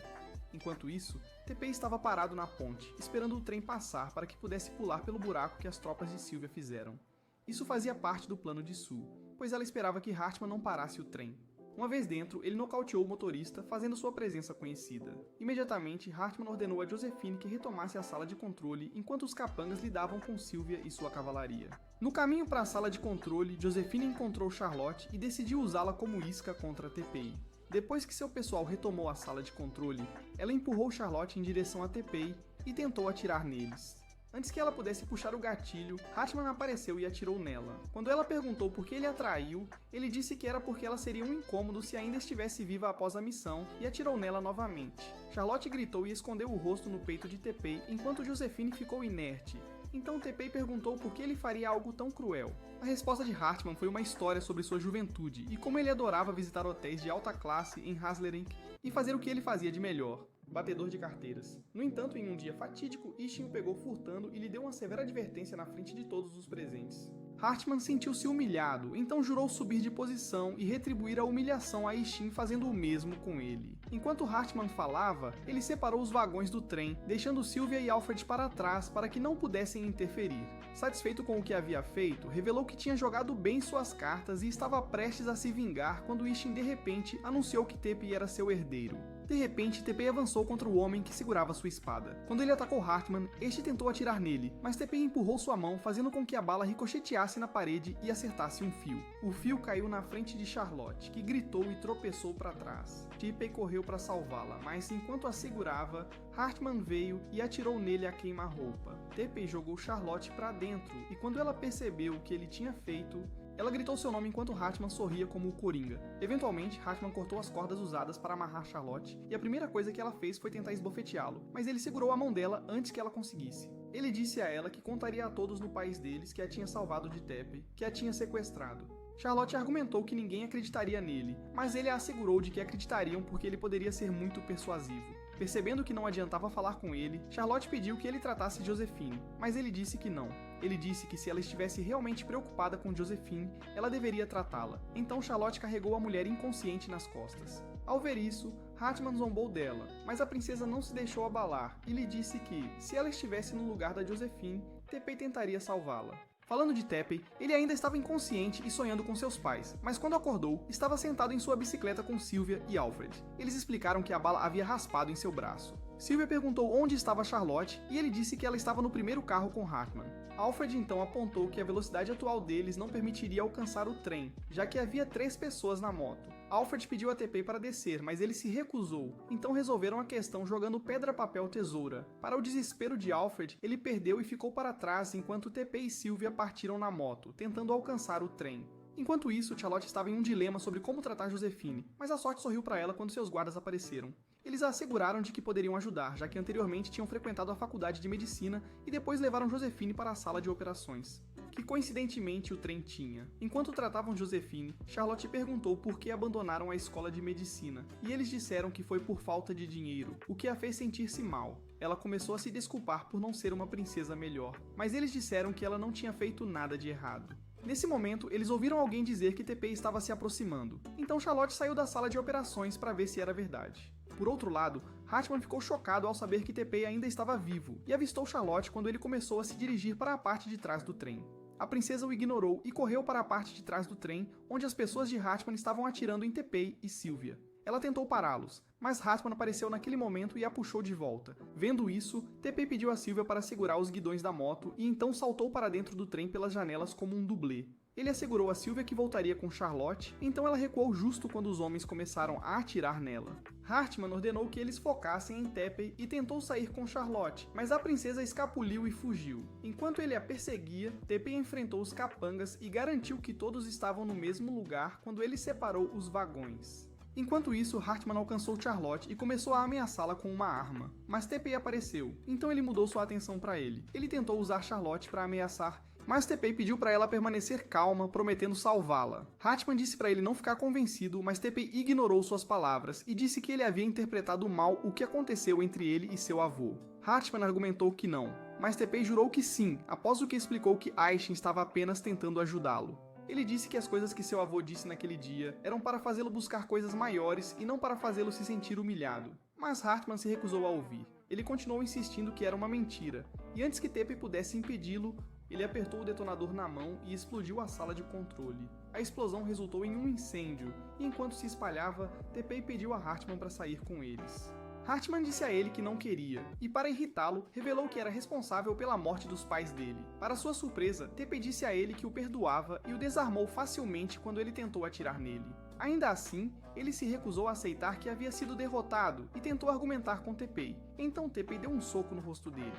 Enquanto isso, Teppei estava parado na ponte, esperando o trem passar para que pudesse pular pelo buraco que as tropas de Sylvia fizeram. Isso fazia parte do plano de Sue, pois ela esperava que Hartman não parasse o trem. Uma vez dentro, ele nocauteou o motorista, fazendo sua presença conhecida. Imediatamente, Hartman ordenou a Josephine que retomasse a sala de controle enquanto os capangas lidavam com Sylvia e sua cavalaria. No caminho para a sala de controle, Josephine encontrou Charlotte e decidiu usá-la como isca contra Teppei. Depois que seu pessoal retomou a sala de controle, ela empurrou Charlotte em direção a Teppei e tentou atirar neles. Antes que ela pudesse puxar o gatilho, Hartman apareceu e atirou nela. Quando ela perguntou por que ele a traiu, ele disse que era porque ela seria um incômodo se ainda estivesse viva após a missão e atirou nela novamente. Charlotte gritou e escondeu o rosto no peito de Teppei enquanto Josephine ficou inerte. Então Teppei perguntou por que ele faria algo tão cruel. A resposta de Hartman foi uma história sobre sua juventude e como ele adorava visitar hotéis de alta classe em Haslering e fazer o que ele fazia de melhor, batedor de carteiras. No entanto, em um dia fatídico, Ishin o pegou furtando e lhe deu uma severa advertência na frente de todos os presentes. Hartman sentiu-se humilhado, então jurou subir de posição e retribuir a humilhação a Ishin fazendo o mesmo com ele. Enquanto Hartman falava, ele separou os vagões do trem, deixando Sylvia e Alfred para trás para que não pudessem interferir. Satisfeito com o que havia feito, revelou que tinha jogado bem suas cartas e estava prestes a se vingar quando Ishin de repente anunciou que Teppei era seu herdeiro. De repente, Teppei avançou contra o homem que segurava sua espada. Quando ele atacou Hartman, este tentou atirar nele, mas Teppei empurrou sua mão, fazendo com que a bala ricocheteasse na parede e acertasse um fio. O fio caiu na frente de Charlotte, que gritou e tropeçou para trás. Teppei correu para salvá-la, mas enquanto a segurava, Hartman veio e atirou nele a queima-roupa. Teppei jogou Charlotte para dentro, e quando ela percebeu o que ele tinha feito, ela gritou seu nome enquanto Hartman sorria como o Coringa. Eventualmente, Hartman cortou as cordas usadas para amarrar Charlotte, e a primeira coisa que ela fez foi tentar esbofeteá-lo, mas ele segurou a mão dela antes que ela conseguisse. Ele disse a ela que contaria a todos no país deles que a tinha salvado de Teppei, que a tinha sequestrado. Charlotte argumentou que ninguém acreditaria nele, mas ele a assegurou de que acreditariam porque ele poderia ser muito persuasivo. Percebendo que não adiantava falar com ele, Charlotte pediu que ele tratasse Josephine, mas ele disse que não. Ele disse que se ela estivesse realmente preocupada com Josephine, ela deveria tratá-la. Então Charlotte carregou a mulher inconsciente nas costas. Ao ver isso, Hartman zombou dela, mas a princesa não se deixou abalar e lhe disse que, se ela estivesse no lugar da Josephine, Teppei tentaria salvá-la. Falando de Teppei, ele ainda estava inconsciente e sonhando com seus pais, mas quando acordou, estava sentado em sua bicicleta com Sylvia e Alfred. Eles explicaram que a bala havia raspado em seu braço. Sylvia perguntou onde estava Charlotte e ele disse que ela estava no primeiro carro com Hartman. Alfred então apontou que a velocidade atual deles não permitiria alcançar o trem, já que havia 3 pessoas na moto. Alfred pediu a Teppei para descer, mas ele se recusou, então resolveram a questão jogando pedra, papel, tesoura. Para o desespero de Alfred, ele perdeu e ficou para trás enquanto Teppei e Sylvia partiram na moto, tentando alcançar o trem. Enquanto isso, Charlotte estava em um dilema sobre como tratar Josephine, mas a sorte sorriu para ela quando seus guardas apareceram. Eles a asseguraram de que poderiam ajudar, já que anteriormente tinham frequentado a faculdade de medicina e depois levaram Josephine para a sala de operações, que coincidentemente o trem tinha. Enquanto tratavam Josephine, Charlotte perguntou por que abandonaram a escola de medicina, e eles disseram que foi por falta de dinheiro, o que a fez sentir-se mal. Ela começou a se desculpar por não ser uma princesa melhor, mas eles disseram que ela não tinha feito nada de errado. Nesse momento, eles ouviram alguém dizer que Teppei estava se aproximando, então Charlotte saiu da sala de operações para ver se era verdade. Por outro lado, Hartman ficou chocado ao saber que Teppei ainda estava vivo, e avistou Charlotte quando ele começou a se dirigir para a parte de trás do trem. A princesa o ignorou e correu para a parte de trás do trem, onde as pessoas de Hartman estavam atirando em Teppei e Sylvia. Ela tentou pará-los, mas Hartman apareceu naquele momento e a puxou de volta. Vendo isso, Teppei pediu a Sylvia para segurar os guidões da moto e então saltou para dentro do trem pelas janelas como um dublê. Ele assegurou a Sylvia que voltaria com Charlotte, então ela recuou justo quando os homens começaram a atirar nela. Hartman ordenou que eles focassem em Teppei e tentou sair com Charlotte, mas a princesa escapuliu e fugiu. Enquanto ele a perseguia, Teppei enfrentou os capangas e garantiu que todos estavam no mesmo lugar quando ele separou os vagões. Enquanto isso, Hartman alcançou Charlotte e começou a ameaçá-la com uma arma. Mas Teppei apareceu, então ele mudou sua atenção para ele. Ele tentou usar Charlotte para ameaçar, mas Teppei pediu para ela permanecer calma, prometendo salvá-la. Hartman disse para ele não ficar convencido, mas Teppei ignorou suas palavras e disse que ele havia interpretado mal o que aconteceu entre ele e seu avô. Hartman argumentou que não, mas Teppei jurou que sim, após o que explicou que Aishin estava apenas tentando ajudá-lo. Ele disse que as coisas que seu avô disse naquele dia eram para fazê-lo buscar coisas maiores e não para fazê-lo se sentir humilhado. Mas Hartman se recusou a ouvir. Ele continuou insistindo que era uma mentira, e antes que Teppei pudesse impedi-lo, ele apertou o detonador na mão e explodiu a sala de controle. A explosão resultou em um incêndio, e enquanto se espalhava, Teppei pediu a Hartman para sair com eles. Hartman disse a ele que não queria, e para irritá-lo, revelou que era responsável pela morte dos pais dele. Para sua surpresa, Teppei disse a ele que o perdoava e o desarmou facilmente quando ele tentou atirar nele. Ainda assim, ele se recusou a aceitar que havia sido derrotado e tentou argumentar com Teppei. Então Teppei deu um soco no rosto dele.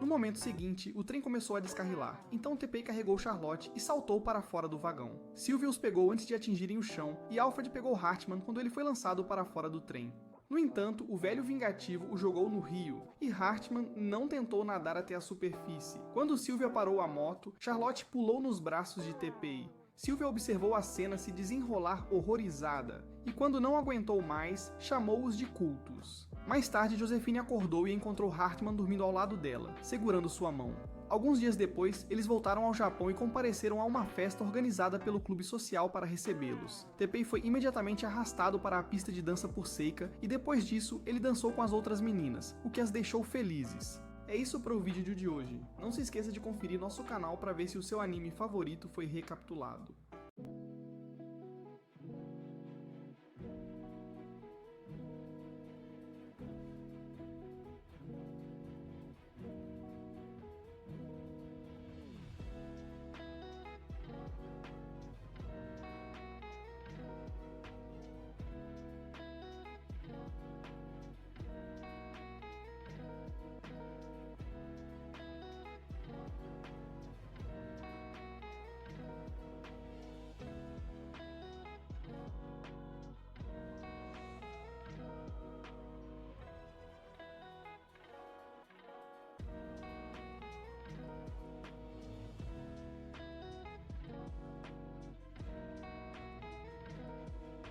No momento seguinte, o trem começou a descarrilar, então Teppei carregou Charlotte e saltou para fora do vagão. Sylvia os pegou antes de atingirem o chão, e Alfred pegou Hartman quando ele foi lançado para fora do trem. No entanto, o velho vingativo o jogou no rio, e Hartman não tentou nadar até a superfície. Quando Sylvia parou a moto, Charlotte pulou nos braços de Teppei. Sylvia observou a cena se desenrolar horrorizada, e quando não aguentou mais, chamou-os de cultos. Mais tarde, Josephine acordou e encontrou Hartman dormindo ao lado dela, segurando sua mão. Alguns dias depois, eles voltaram ao Japão e compareceram a uma festa organizada pelo clube social para recebê-los. Teppei foi imediatamente arrastado para a pista de dança por Seika e depois disso, ele dançou com as outras meninas, o que as deixou felizes. É isso para o vídeo de hoje. Não se esqueça de conferir nosso canal para ver se o seu anime favorito foi recapitulado.